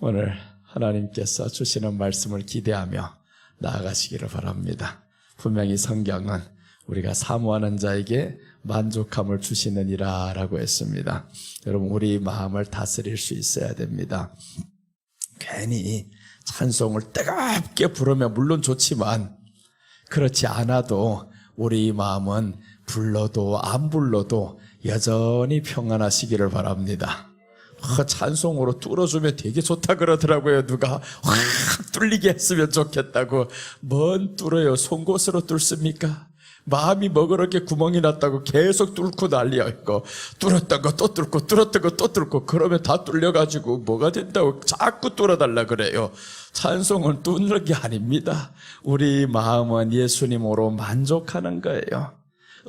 오늘 하나님께서 주시는 말씀을 기대하며 나아가시기를 바랍니다. 분명히 성경은 우리가 사모하는 자에게 만족함을 주시느니라 라고 했습니다. 여러분, 우리 마음을 다스릴 수 있어야 됩니다. 괜히 찬송을 뜨겁게 부르면 물론 좋지만 그렇지 않아도 우리 마음은 불러도 안 불러도 여전히 평안하시기를 바랍니다. 찬송으로 뚫어주면 되게 좋다 그러더라고요. 누가 확 뚫리게 했으면 좋겠다고. 뭔 뚫어요? 송곳으로 뚫습니까? 마음이 뭐 그렇게 구멍이 났다고 계속 뚫고 난리야 있고, 뚫었던 거 또 뚫고 뚫었던 거 또 뚫고 그러면 다 뚫려가지고 뭐가 된다고 자꾸 뚫어달라 그래요. 찬송은 뚫는 게 아닙니다. 우리 마음은 예수님으로 만족하는 거예요.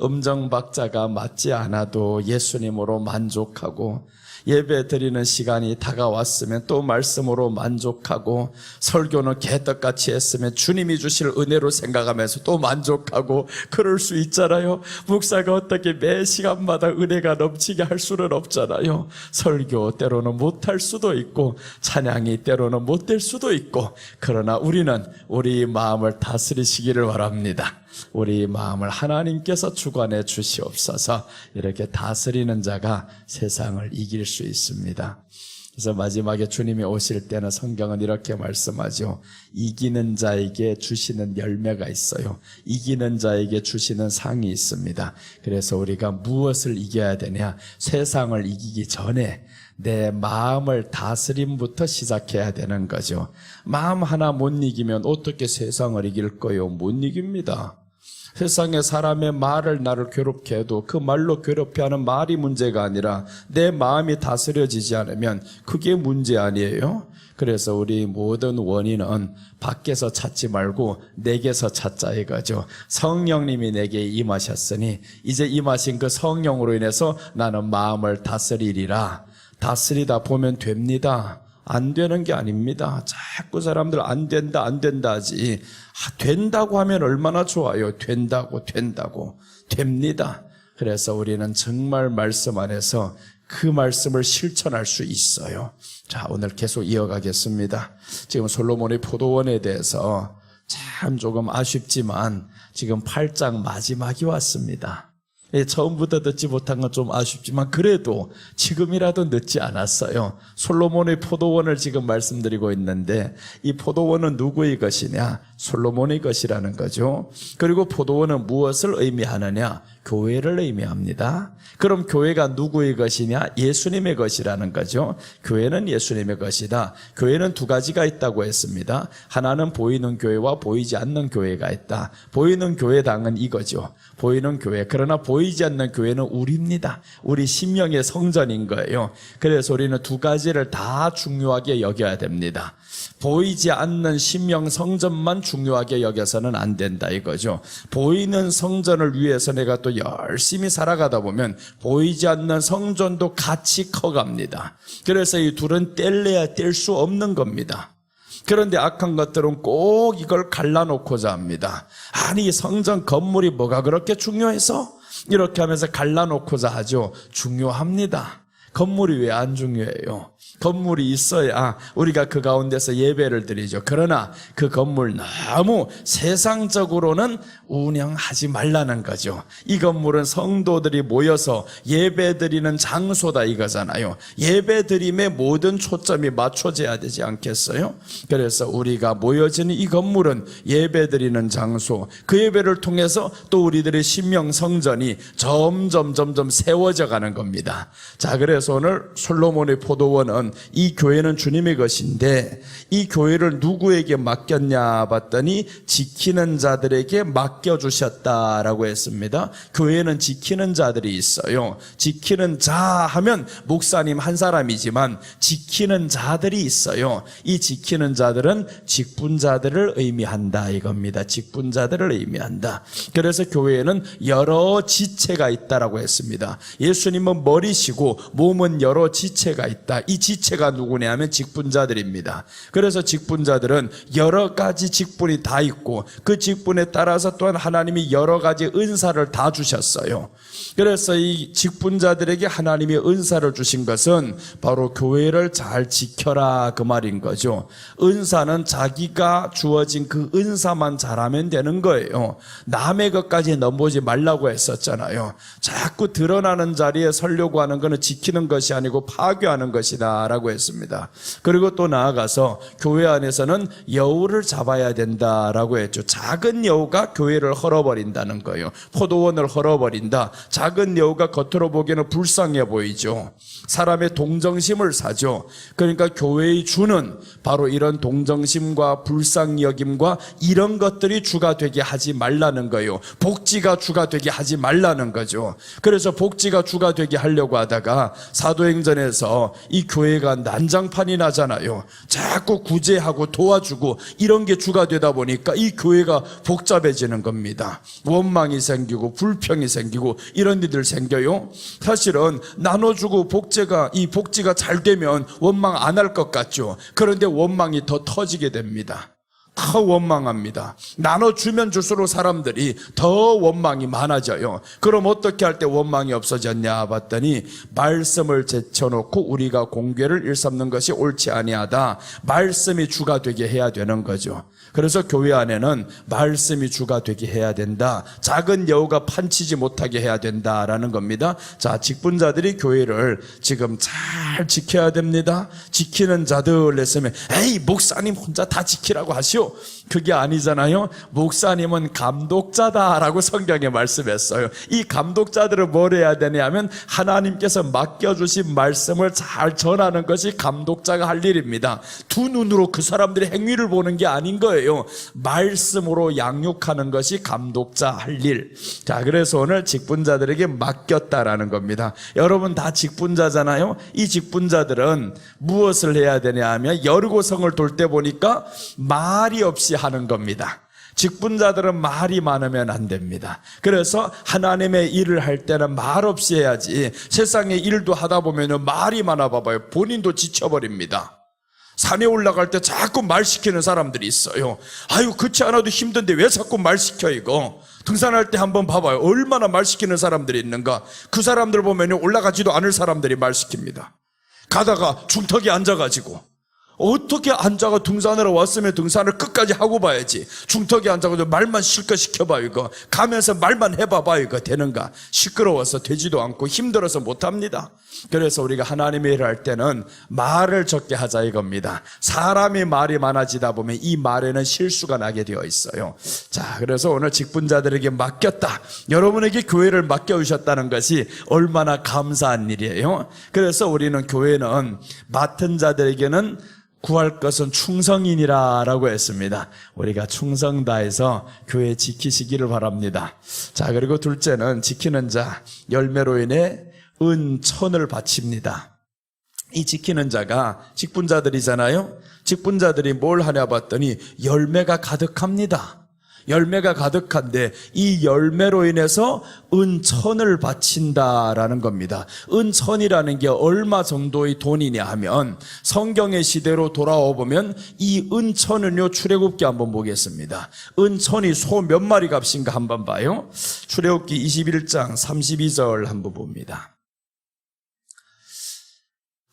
음정박자가 맞지 않아도 예수님으로 만족하고, 예배 드리는 시간이 다가왔으면 또 말씀으로 만족하고, 설교는 개떡같이 했으면 주님이 주실 은혜로 생각하면서 또 만족하고, 그럴 수 있잖아요. 목사가 어떻게 매 시간마다 은혜가 넘치게 할 수는 없잖아요. 설교 때로는 못할 수도 있고 찬양이 때로는 못될 수도 있고, 그러나 우리는 우리 마음을 다스리시기를 바랍니다. 우리 마음을 하나님께서 주관해 주시옵소서. 이렇게 다스리는 자가 세상을 이길 수 있습니다. 그래서 마지막에 주님이 오실 때는 성경은 이렇게 말씀하죠. 이기는 자에게 주시는 열매가 있어요. 이기는 자에게 주시는 상이 있습니다. 그래서 우리가 무엇을 이겨야 되냐? 세상을 이기기 전에 내 마음을 다스림부터 시작해야 되는 거죠. 마음 하나 못 이기면 어떻게 세상을 이길 거요? 못 이깁니다. 세상에 사람의 말을 나를 괴롭게 해도 그 말로 괴롭게 하는 말이 문제가 아니라 내 마음이 다스려지지 않으면 그게 문제 아니에요? 그래서 우리 모든 원인은 밖에서 찾지 말고 내게서 찾자 이거죠. 성령님이 내게 임하셨으니 이제 임하신 그 성령으로 인해서 나는 마음을 다스리리라. 다스리다 보면 됩니다. 안 되는 게 아닙니다. 자꾸 사람들 안 된다 하지. 된다고 하면 얼마나 좋아요. 된다고 됩니다. 그래서 우리는 정말 말씀 안에서 그 말씀을 실천할 수 있어요. 자, 오늘 계속 이어가겠습니다. 지금 솔로몬의 포도원에 대해서 참 조금 아쉽지만 지금 8장 마지막이 왔습니다. 처음부터 듣지 못한 건 좀 아쉽지만 그래도 지금이라도 늦지 않았어요. 솔로몬의 포도원을 지금 말씀드리고 있는데 이 포도원은 누구의 것이냐? 솔로몬의 것이라는 거죠. 그리고 포도원은 무엇을 의미하느냐? 교회를 의미합니다. 그럼 교회가 누구의 것이냐? 예수님의 것이라는 거죠. 교회는 예수님의 것이다. 교회는 두 가지가 있다고 했습니다. 하나는 보이는 교회와 보이지 않는 교회가 있다. 보이는 교회당은 이거죠. 보이는 교회. 그러나 보이지 않는 교회는 우리입니다. 우리 심령의 성전인 거예요. 그래서 우리는 두 가지를 다 중요하게 여겨야 됩니다. 보이지 않는 심령 성전만 중요하게 여겨서는 안 된다 이거죠. 보이는 성전을 위해서 내가 또 열심히 살아가다 보면 보이지 않는 성전도 같이 커갑니다. 그래서 이 둘은 뗄래야 뗄 수 없는 겁니다. 그런데 악한 것들은 꼭 이걸 갈라놓고자 합니다. 아니, 성전 건물이 뭐가 그렇게 중요해서? 이렇게 하면서 갈라놓고자 하죠. 중요합니다. 건물이 왜 안 중요해요? 건물이 있어야 우리가 그 가운데서 예배를 드리죠. 그러나 그 건물 너무 세상적으로는 운영하지 말라는 거죠. 이 건물은 성도들이 모여서 예배 드리는 장소다 이거잖아요. 예배 드림에 모든 초점이 맞춰져야 되지 않겠어요? 그래서 우리가 모여지는 이 건물은 예배 드리는 장소, 그 예배를 통해서 또 우리들의 심령 성전이 점점 세워져 가는 겁니다. 자, 그래서 오늘 솔로몬의 포도원은 이 교회는 주님의 것인데 이 교회를 누구에게 맡겼냐 봤더니 지키는 자들에게 맡겨주셨다라고 했습니다. 교회는 지키는 자들이 있어요. 지키는 자 하면 목사님 한 사람이지만 지키는 자들이 있어요. 이 지키는 자들은 직분자들을 의미한다 이겁니다. 직분자들을 의미한다. 그래서 교회에는 여러 지체가 있다라고 했습니다. 예수님은 머리시고 몸은 여러 지체가 있다. 이 이 지체가 누구냐 하면 직분자들입니다. 그래서 직분자들은 여러 가지 직분이 다 있고 그 직분에 따라서 또한 하나님이 여러 가지 은사를 다 주셨어요. 그래서 이 직분자들에게 하나님이 은사를 주신 것은 바로 교회를 잘 지켜라 그 말인 거죠. 은사는 자기가 주어진 그 은사만 잘하면 되는 거예요. 남의 것까지 넘보지 말라고 했었잖아요. 자꾸 드러나는 자리에 서려고 하는 것은 지키는 것이 아니고 파괴하는 것이다 라고 했습니다. 그리고 또 나아가서 교회 안에서는 여우를 잡아야 된다라고 했죠. 작은 여우가 교회를 헐어버린다는 거예요. 포도원을 헐어버린다. 작은 여우가 겉으로 보기에는 불쌍해 보이죠. 사람의 동정심을 사죠. 그러니까 교회의 주는 바로 이런 동정심과 불쌍여김과 이런 것들이 주가 되게 하지 말라는 거예요. 복지가 주가 되게 하지 말라는 거죠. 그래서 복지가 주가 되게 하려고 하다가 사도행전에서 이 교회가 난장판이 나잖아요. 자꾸 구제하고 도와주고 이런 게 주가 되다 보니까 이 교회가 복잡해지는 겁니다. 원망이 생기고 불평이 생기고 이런 일들 생겨요. 사실은 나눠주고 이 복지가 잘 되면 원망 안 할 것 같죠. 그런데 원망이 더 터지게 됩니다. 더 원망합니다. 나눠주면 줄수록 사람들이 더 원망이 많아져요. 그럼 어떻게 할 때 원망이 없어졌냐 봤더니 말씀을 제쳐놓고 우리가 공궤를 일삼는 것이 옳지 아니하다. 말씀이 주가 되게 해야 되는 거죠. 그래서 교회 안에는 말씀이 주가 되게 해야 된다. 작은 여우가 판치지 못하게 해야 된다라는 겁니다. 자, 직분자들이 교회를 지금 잘 지켜야 됩니다. 지키는 자들 했으면 에이 목사님 혼자 다 지키라고 하시오. 그게 아니잖아요. 목사님은 감독자다라고 성경에 말씀했어요. 이 감독자들은 뭘 해야 되냐면 하나님께서 맡겨주신 말씀을 잘 전하는 것이 감독자가 할 일입니다. 두 눈으로 그 사람들의 행위를 보는 게 아닌 거예요. 말씀으로 양육하는 것이 감독자 할 일. 자, 그래서 오늘 직분자들에게 맡겼다라는 겁니다. 여러분 다 직분자잖아요. 이 직분자들은 무엇을 해야 되냐 하면 여리고성을 돌 때 보니까 말이 없이 하는 겁니다. 직분자들은 말이 많으면 안 됩니다. 그래서 하나님의 일을 할 때는 말 없이 해야지. 세상의 일도 하다 보면 말이 많아 봐봐요. 본인도 지쳐버립니다. 산에 올라갈 때 자꾸 말 시키는 사람들이 있어요. 아유 그렇지 않아도 힘든데 왜 자꾸 말 시켜 이거. 등산할 때 한번 봐봐요. 얼마나 말 시키는 사람들이 있는가. 그 사람들 보면 올라가지도 않을 사람들이 말 시킵니다. 가다가 중턱에 앉아가지고 어떻게 앉아가 등산하러 왔으면 등산을 끝까지 하고 봐야지. 중턱에 앉아가지고 말만 실컷 시켜봐 이거. 가면서 말만 해봐봐 이거 되는가. 시끄러워서 되지도 않고 힘들어서 못합니다. 그래서 우리가 하나님의 일을 할 때는 말을 적게 하자 이겁니다. 사람이 말이 많아지다 보면 이 말에는 실수가 나게 되어 있어요. 자, 그래서 오늘 직분자들에게 맡겼다. 여러분에게 교회를 맡겨주셨다는 것이 얼마나 감사한 일이에요. 그래서 우리는 교회는 맡은 자들에게는 구할 것은 충성이니라 라고 했습니다. 우리가 충성 다해서 교회 지키시기를 바랍니다. 자, 그리고 둘째는 지키는 자 열매로 인해 은천을 바칩니다. 이 지키는 자가 직분자들이잖아요. 직분자들이 뭘 하냐 봤더니 열매가 가득합니다. 열매가 가득한데 이 열매로 인해서 은천을 바친다라는 겁니다. 은천이라는 게 얼마 정도의 돈이냐 하면 성경의 시대로 돌아와 보면 이 은천은요, 출애굽기 한번 보겠습니다. 은천이 소 몇 마리 값인가 한번 봐요. 출애굽기 21장 32절 한번 봅니다.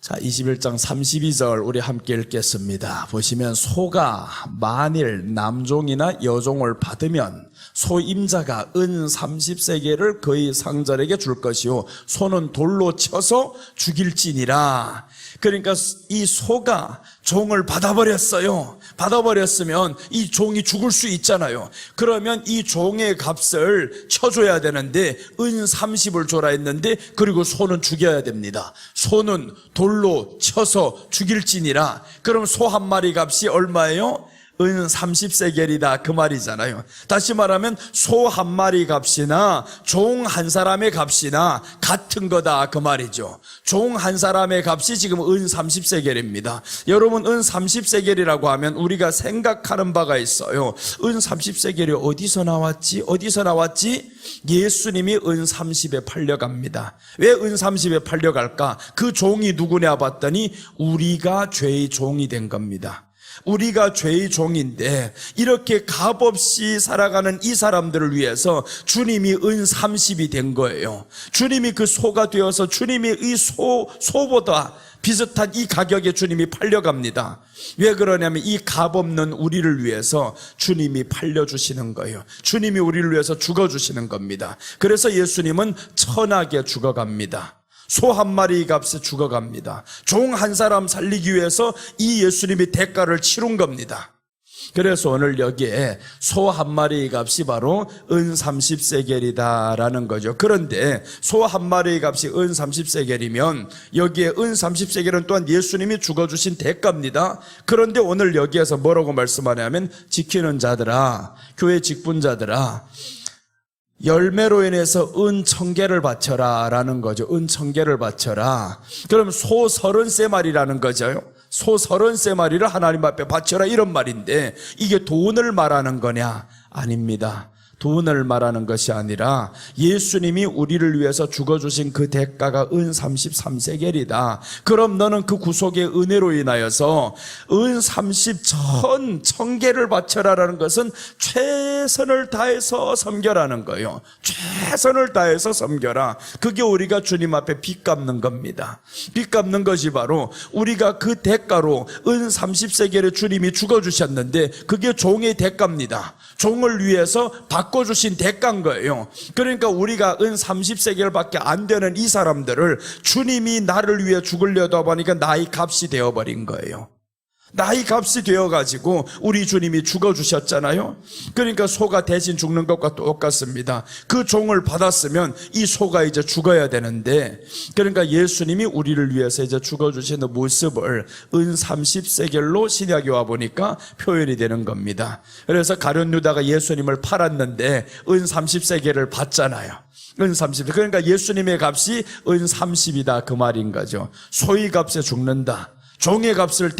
자, 21장 32절 우리 함께 읽겠습니다. 보시면 소가 만일 남종이나 여종을 받으면 소임자가 은 30세겔을 그의 상절에게 줄 것이요 소는 돌로 쳐서 죽일지니라. 그러니까 이 소가 종을 받아버렸어요. 받아버렸으면 이 종이 죽을 수 있잖아요. 그러면 이 종의 값을 쳐줘야 되는데 은 30을 줘라 했는데 그리고 소는 죽여야 됩니다. 소는 돌로 쳐서 죽일지니라. 그럼 소 한 마리 값이 얼마예요? 은 30세겔이다 그 말이잖아요. 다시 말하면 소 한 마리 값이나 종 한 사람의 값이나 같은 거다 그 말이죠. 종 한 사람의 값이 지금 은 30세겔입니다. 여러분, 은 30세겔이라고 하면 우리가 생각하는 바가 있어요. 은 30세겔이 어디서 나왔지? 예수님이 은 30에 팔려갑니다. 왜 은 30에 팔려갈까? 그 종이 누구냐 봤더니 우리가 죄의 종이 된 겁니다. 우리가 죄의 종인데 이렇게 값없이 살아가는 이 사람들을 위해서 주님이 은 30이 된 거예요. 주님이 그 소가 되어서 주님이 이 소보다 비슷한 이 가격에 주님이 팔려갑니다. 왜 그러냐면 이 값없는 우리를 위해서 주님이 팔려주시는 거예요. 주님이 우리를 위해서 죽어주시는 겁니다. 그래서 예수님은 천하게 죽어갑니다. 소 한 마리 값에 죽어갑니다. 종 한 사람 살리기 위해서 이 예수님이 대가를 치른 겁니다. 그래서 오늘 여기에 소 한 마리 값이 바로 은 30세겔이다라는 거죠. 그런데 소 한 마리 값이 은 30세겔이면 여기에 은 30세겔은 또한 예수님이 죽어주신 대가입니다. 그런데 오늘 여기에서 뭐라고 말씀하냐면 지키는 자들아, 교회 직분자들아, 열매로 인해서 은 1000개를 바쳐라 라는 거죠. 은 1000개를 바쳐라. 그럼 소 30세마리라는 거죠. 소 30세마리를 하나님 앞에 바쳐라 이런 말인데 이게 돈을 말하는 거냐? 아닙니다. 돈을 말하는 것이 아니라 예수님이 우리를 위해서 죽어주신 그 대가가 은 33세겔이다. 그럼 너는 그 구속의 은혜로 인하여서 은 1000개를 바쳐라라는 것은 최선을 다해서 섬겨라는 거예요. 최선을 다해서 섬겨라. 그게 우리가 주님 앞에 빚 갚는 겁니다. 빚 갚는 것이 바로 우리가 그 대가로 은 30세겔에 주님이 죽어주셨는데 그게 종의 대가입니다. 종을 위해서 바꿔주신 대가인 거예요. 그러니까 우리가 은 30세겔밖에 안 되는 이 사람들을 주님이 나를 위해 죽으려다 보니까 나의 값이 되어버린 거예요. 나의 값이 되어가지고 우리 주님이 죽어주셨잖아요. 그러니까 소가 대신 죽는 것과 똑같습니다. 그 종을 받았으면 이 소가 이제 죽어야 되는데, 그러니까 예수님이 우리를 위해서 이제 죽어주시는 모습을 은 30세겔로 신약에 와보니까 표현이 되는 겁니다. 그래서 가룟 유다가 예수님을 팔았는데 은 30세겔을 받잖아요. 은 30. 그러니까 예수님의 값이 은 30이다 그 말인 거죠. 소의 값에 죽는다. 종의 값을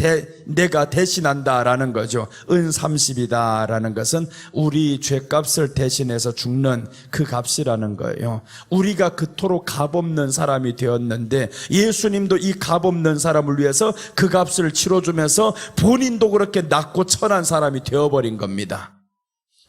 내가 대신한다라는 거죠. 은 30이다라는 것은 우리 죄값을 대신해서 죽는 그 값이라는 거예요. 우리가 그토록 값없는 사람이 되었는데 예수님도 이 값없는 사람을 위해서 그 값을 치러주면서 본인도 그렇게 낮고 천한 사람이 되어버린 겁니다.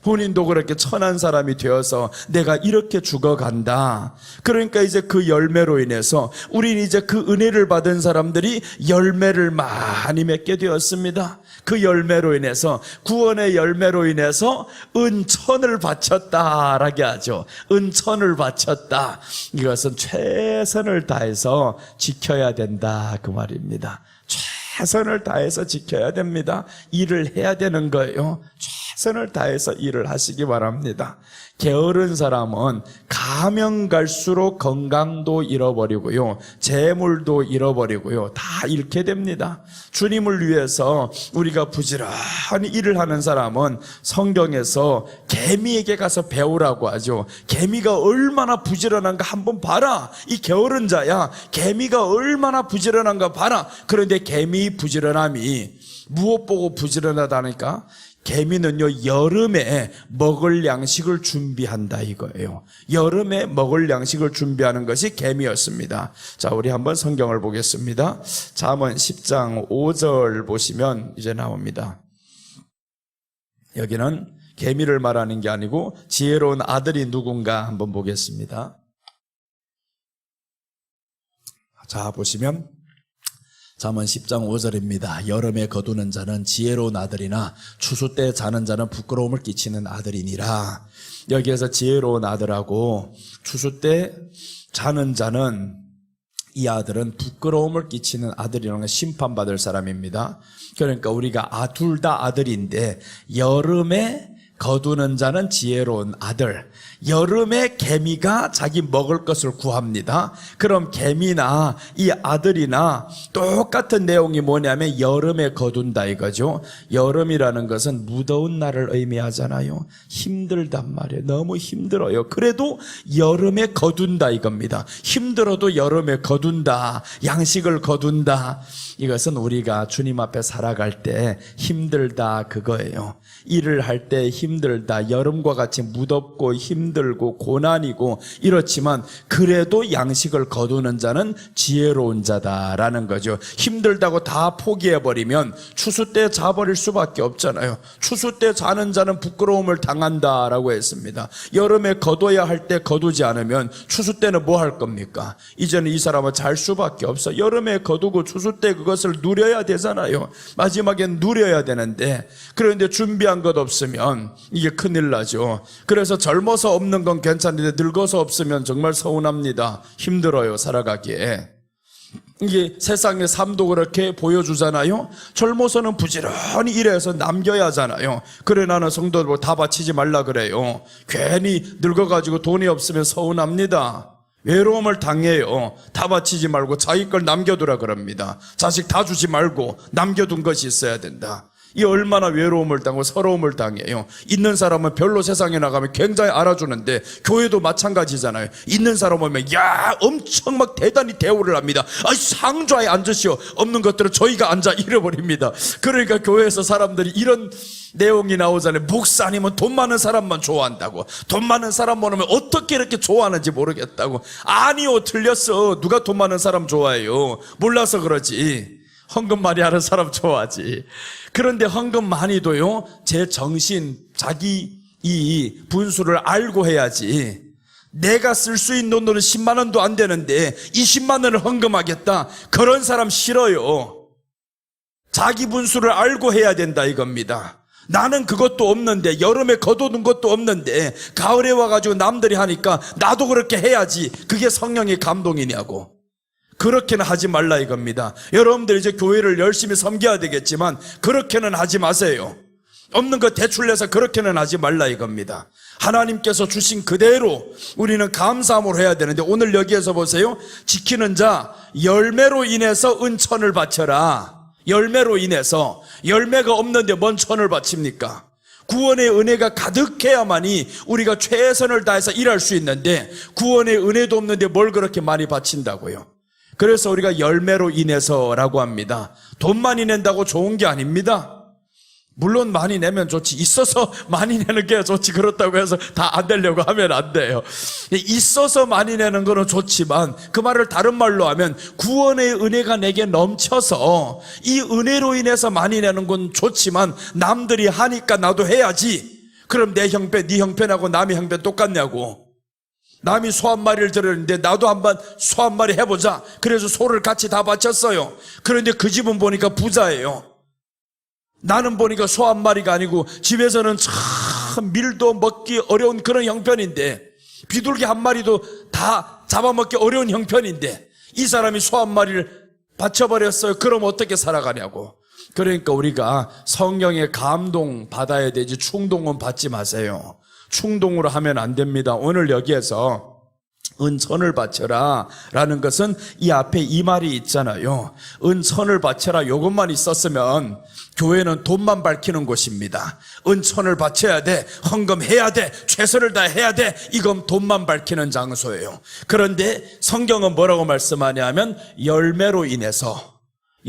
본인도 그렇게 천한 사람이 되어서 내가 이렇게 죽어간다. 그러니까 이제 그 열매로 인해서 우리는 이제 그 은혜를 받은 사람들이 열매를 많이 맺게 되었습니다. 그 열매로 인해서, 구원의 열매로 인해서 은 1000을 바쳤다라고 하죠. 은 1000을 바쳤다. 이것은 최선을 다해서 지켜야 된다 그 말입니다. 최선을 다해서 지켜야 됩니다. 일을 해야 되는 거예요. 최선을 다해서 일을 하시기 바랍니다. 게으른 사람은 가면 갈수록 건강도 잃어버리고요, 재물도 잃어버리고요, 다 잃게 됩니다. 주님을 위해서 우리가 부지런히 일을 하는 사람은 성경에서 개미에게 가서 배우라고 하죠. 개미가 얼마나 부지런한가 한번 봐라. 이 게으른 자야, 개미가 얼마나 부지런한가 봐라. 그런데 개미의 부지런함이 무엇 보고 부지런하다니까? 개미는요, 여름에 먹을 양식을 준비한다 이거예요. 여름에 먹을 양식을 준비하는 것이 개미였습니다. 자, 우리 한번 성경을 보겠습니다. 잠언 10장 5절 보시면 이제 나옵니다. 여기는 개미를 말하는 게 아니고 지혜로운 아들이 누군가 한번 보겠습니다. 자, 보시면 잠언 10장 5절입니다. 여름에 거두는 자는 지혜로운 아들이나 추수 때 자는 자는 부끄러움을 끼치는 아들이니라. 여기에서 지혜로운 아들하고 추수 때 자는 자는, 이 아들은 부끄러움을 끼치는 아들이라는 건 심판받을 사람입니다. 그러니까 우리가 둘 다 아들인데 여름에 거두는 자는 지혜로운 아들, 여름에 개미가 자기 먹을 것을 구합니다. 그럼 개미나 이 아들이나 똑같은 내용이 뭐냐면 여름에 거둔다 이거죠. 여름이라는 것은 무더운 날을 의미하잖아요. 힘들단 말이에요. 너무 힘들어요. 그래도 여름에 거둔다 이겁니다. 힘들어도 여름에 거둔다. 양식을 거둔다. 이것은 우리가 주님 앞에 살아갈 때 힘들다 그거예요. 일을 할 때 힘들다. 여름과 같이 무덥고 힘들고 고난이고 이렇지만 그래도 양식을 거두는 자는 지혜로운 자다라는 거죠. 힘들다고 다 포기해버리면 추수 때 자버릴 수밖에 없잖아요. 추수 때 자는 자는 부끄러움을 당한다라고 했습니다. 여름에 거둬야 할 때 거두지 않으면 추수 때는 뭐 할 겁니까? 이제는 이 사람은 잘 수밖에 없어. 여름에 거두고 추수 때 그것을 누려야 되잖아요. 마지막엔 누려야 되는데 그런데 준비한 것 없으면 이게 큰일 나죠. 그래서 젊어서 없는 건 괜찮은데 늙어서 없으면 정말 서운합니다. 힘들어요 살아가기에. 이게 세상의 삶도 그렇게 보여주잖아요. 젊어서는 부지런히 일해서 남겨야 하잖아요. 그래 나는 성도들 다 바치지 말라 그래요. 괜히 늙어가지고 돈이 없으면 서운합니다. 외로움을 당해요. 다 바치지 말고 자기 걸 남겨두라 그럽니다. 자식 다 주지 말고 남겨둔 것이 있어야 된다. 이 얼마나 외로움을 당하고 서러움을 당해요. 있는 사람은 별로 세상에 나가면 굉장히 알아주는데 교회도 마찬가지잖아요. 있는 사람 오면 야 엄청 막 대단히 대우를 합니다. 상좌에 앉으시오. 없는 것들은 저희가 앉아 잃어버립니다. 그러니까 교회에서 사람들이 이런 내용이 나오잖아요. 목사님은 돈 많은 사람만 좋아한다고. 돈 많은 사람 보면 어떻게 이렇게 좋아하는지 모르겠다고. 아니요 틀렸어. 누가 돈 많은 사람 좋아해요? 몰라서 그러지. 헌금 많이 하는 사람 좋아하지. 그런데 헌금 많이도요, 제 정신, 자기 이 분수를 알고 해야지. 내가 쓸 수 있는 돈은 10만 원도 안 되는데 20만 원을 헌금하겠다. 그런 사람 싫어요. 자기 분수를 알고 해야 된다 이겁니다. 나는 그것도 없는데, 여름에 거둬둔 것도 없는데 가을에 와가지고 남들이 하니까 나도 그렇게 해야지. 그게 성령의 감동이냐고. 그렇게는 하지 말라 이겁니다. 여러분들 이제 교회를 열심히 섬겨야 되겠지만 그렇게는 하지 마세요. 없는 거 대출 내서 그렇게는 하지 말라 이겁니다. 하나님께서 주신 그대로 우리는 감사함으로 해야 되는데, 오늘 여기에서 보세요. 지키는 자 열매로 인해서 은천을 바쳐라. 열매로 인해서. 열매가 없는데 뭔 천을 바칩니까? 구원의 은혜가 가득해야만이 우리가 최선을 다해서 일할 수 있는데 구원의 은혜도 없는데 뭘 그렇게 많이 바친다고요? 그래서 우리가 열매로 인해서라고 합니다. 돈 많이 낸다고 좋은 게 아닙니다. 물론 많이 내면 좋지. 있어서 많이 내는 게 좋지. 그렇다고 해서 다 안 되려고 하면 안 돼요. 있어서 많이 내는 거는 좋지만 그 말을 다른 말로 하면 구원의 은혜가 내게 넘쳐서 이 은혜로 인해서 많이 내는 건 좋지만 남들이 하니까 나도 해야지. 그럼 내 형편, 네 형편하고 남의 형편 똑같냐고. 남이 소 한 마리를 들었는데 나도 한번 소 한 마리 해보자. 그래서 소를 같이 다 바쳤어요. 그런데 그 집은 보니까 부자예요. 나는 보니까 소 한 마리가 아니고 집에서는 참 밀도 먹기 어려운 그런 형편인데, 비둘기 한 마리도 다 잡아먹기 어려운 형편인데 이 사람이 소 한 마리를 바쳐버렸어요. 그럼 어떻게 살아가냐고. 그러니까 우리가 성령의 감동 받아야 되지 충동은 받지 마세요. 충동으로 하면 안 됩니다. 오늘 여기에서 은천을 바쳐라 라는 것은 이 앞에 이 말이 있잖아요. 은천을 바쳐라 이것만 있었으면 교회는 돈만 밝히는 곳입니다. 은천을 바쳐야 돼, 헌금해야 돼, 최선을 다해야 돼, 이건 돈만 밝히는 장소예요. 그런데 성경은 뭐라고 말씀하냐면 열매로 인해서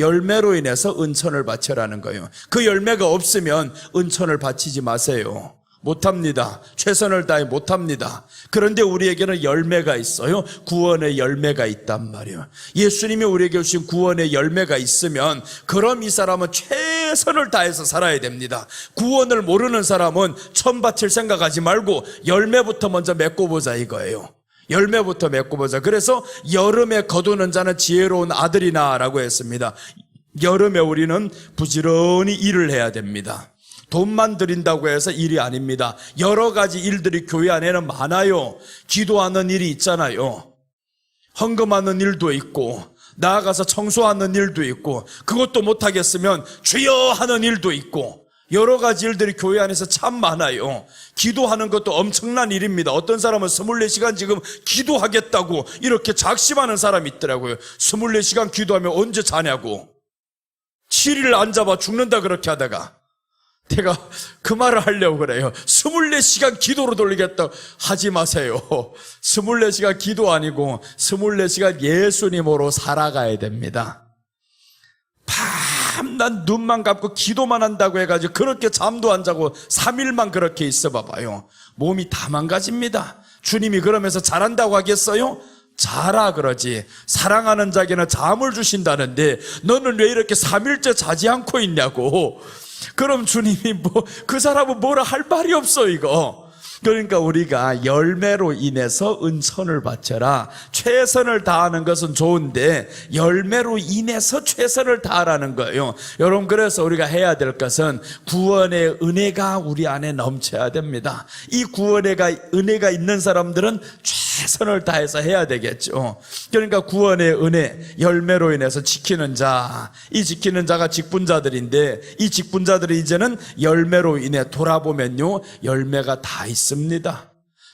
은천을 바쳐라는 거예요. 그 열매가 없으면 은천을 바치지 마세요. 못합니다. 최선을 다해 못합니다. 그런데 우리에게는 열매가 있어요. 구원의 열매가 있단 말이에요. 예수님이 우리에게 주신 구원의 열매가 있으면 그럼 이 사람은 최선을 다해서 살아야 됩니다. 구원을 모르는 사람은 천 바칠 생각하지 말고 열매부터 먼저 맺고 보자 이거예요. 열매부터 맺고 보자. 그래서 여름에 거두는 자는 지혜로운 아들이나 라고 했습니다. 여름에 우리는 부지런히 일을 해야 됩니다. 돈만 드린다고 해서 일이 아닙니다. 여러 가지 일들이 교회 안에는 많아요. 기도하는 일이 있잖아요. 헌금하는 일도 있고, 나아가서 청소하는 일도 있고, 그것도 못하겠으면 주여 하는 일도 있고, 여러 가지 일들이 교회 안에서 참 많아요. 기도하는 것도 엄청난 일입니다. 어떤 사람은 24시간 지금 기도하겠다고 이렇게 작심하는 사람이 있더라고요. 24시간 기도하면 언제 자냐고. 7일 안 잡아 죽는다 그렇게 하다가 내가 그 말을 하려고 그래요. 24시간 기도로 돌리겠다 하지 마세요. 24시간 기도 아니고 24시간 예수님으로 살아가야 됩니다. 밤낮 눈만 감고 기도만 한다고 해가지고 그렇게 잠도 안 자고 3일만 그렇게 있어 봐봐요. 몸이 다 망가집니다. 주님이 그러면서 잘한다고 하겠어요? 자라 그러지. 사랑하는 자에게는 잠을 주신다는데 너는 왜 이렇게 3일째 자지 않고 있냐고. 그럼 주님이 그 사람은 뭐라 할 말이 없어 이거. 그러니까 우리가 열매로 인해서 은천을 바쳐라. 최선을 다하는 것은 좋은데 열매로 인해서 최선을 다하라는 거예요. 여러분, 그래서 우리가 해야 될 것은 구원의 은혜가 우리 안에 넘쳐야 됩니다. 이 구원의 은혜가 있는 사람들은 최선을 다해서 해야 되겠죠. 그러니까 구원의 은혜, 열매로 인해서 지키는 자, 이 지키는 자가 직분자들인데 이 직분자들이 이제는 열매로 인해 돌아보면요, 열매가 다 있습니다.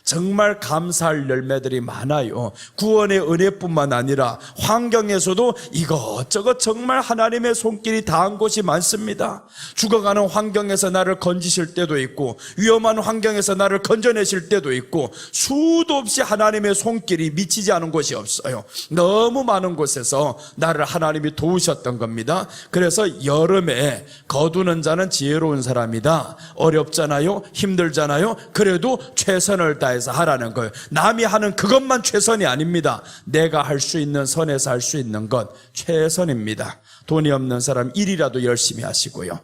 정말 감사할 열매들이 많아요. 구원의 은혜뿐만 아니라 환경에서도 이것저것 정말 하나님의 손길이 닿은 곳이 많습니다. 죽어가는 환경에서 나를 건지실 때도 있고 위험한 환경에서 나를 건져내실 때도 있고 수도 없이 하나님의 손길이 미치지 않은 곳이 없어요. 너무 많은 곳에서 나를 하나님이 도우셨던 겁니다. 그래서 여름에 거두는 자는 지혜로운 사람이다. 어렵잖아요, 힘들잖아요. 그래도 최선을 다해 하라는 거예요. 남이 하는 그것만 최선이 아닙니다. 내가 할 수 있는 선에서 할 수 있는 것 최선입니다. 돈이 없는 사람 일이라도 열심히 하시고요.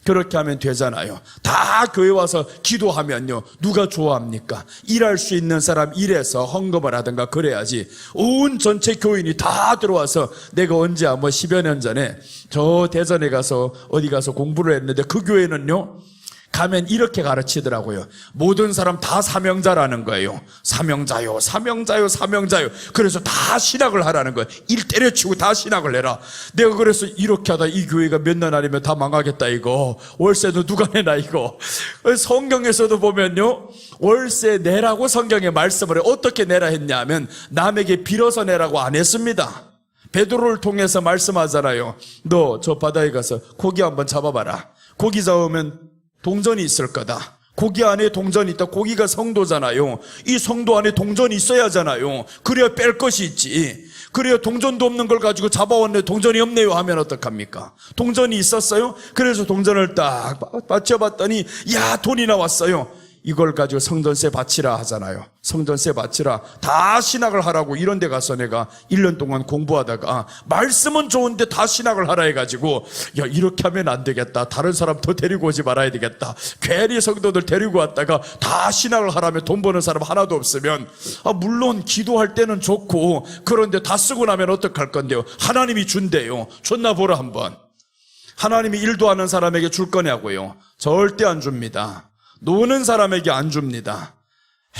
그렇게 하면 되잖아요. 다 교회 와서 기도하면요, 누가 좋아합니까? 일할 수 있는 사람 일해서 헌금을 하든가 그래야지. 온 전체 교인이 다 들어와서 내가 언제 10여 년 전에 저 대전에 가서 어디 가서 공부를 했는데 그 교회는요, 가면 이렇게 가르치더라고요. 모든 사람 다 사명자라는 거예요. 사명자요, 사명자요, 사명자요. 그래서 다 신학을 하라는 거예요. 일 때려치고 다 신학을 해라. 내가 그래서 이렇게 하다 이 교회가 몇 년 아니면 다 망하겠다 이거. 월세도 누가 내나 이거. 성경에서도 보면요, 월세 내라고 성경에 말씀을 해요. 어떻게 내라 했냐면 남에게 빌어서 내라고 안 했습니다. 베드로를 통해서 말씀하잖아요. 너 저 바다에 가서 고기 한번 잡아봐라. 고기 잡으면 동전이 있을 거다. 고기 안에 동전이 있다. 고기가 성도잖아요. 이 성도 안에 동전이 있어야 하잖아요. 그래야 뺄 것이 있지. 그래야 동전도 없는 걸 가지고 잡아왔는데 동전이 없네요 하면 어떡합니까? 동전이 있었어요. 그래서 동전을 딱 맞춰봤더니 야, 돈이 나왔어요. 이걸 가지고 성전세 바치라 하잖아요. 성전세 바치라. 다 신학을 하라고 이런 데 가서 내가 1년 동안 공부하다가 말씀은 좋은데 다 신학을 하라 해가지고 야, 이렇게 하면 안 되겠다. 다른 사람 더 데리고 오지 말아야 되겠다. 괜히 성도들 데리고 왔다가 다 신학을 하라면 돈 버는 사람 하나도 없으면 물론 기도할 때는 좋고 그런데 다 쓰고 나면 어떡할 건데요. 하나님이 준대요. 줬나 보라 한번. 하나님이 일도 하는 사람에게 줄 거냐고요. 절대 안 줍니다. 노는 사람에게 안 줍니다.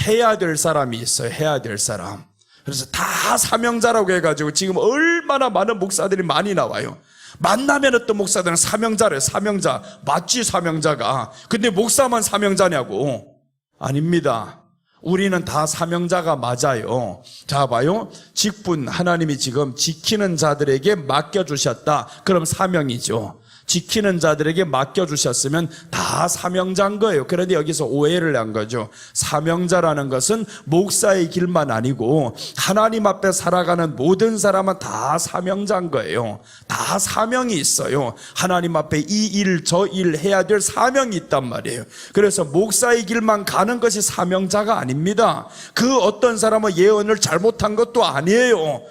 해야 될 사람이 있어요. 해야 될 사람. 그래서 다 사명자라고 해가지고 지금 얼마나 많은 목사들이 많이 나와요. 만나면 어떤 목사들은 사명자래요. 사명자. 맞지 사명자가. 근데 목사만 사명자냐고. 아닙니다. 우리는 다 사명자가 맞아요. 자 봐요. 직분 하나님이 지금 지키는 자들에게 맡겨주셨다. 그럼 사명이죠. 지키는 자들에게 맡겨주셨으면 다 사명자인 거예요. 그런데 여기서 오해를 한 거죠. 사명자라는 것은 목사의 길만 아니고 하나님 앞에 살아가는 모든 사람은 다 사명자인 거예요. 다 사명이 있어요. 하나님 앞에 이 일, 저 일 해야 될 사명이 있단 말이에요. 그래서 목사의 길만 가는 것이 사명자가 아닙니다. 그 어떤 사람은 예언을 잘못한 것도 아니에요.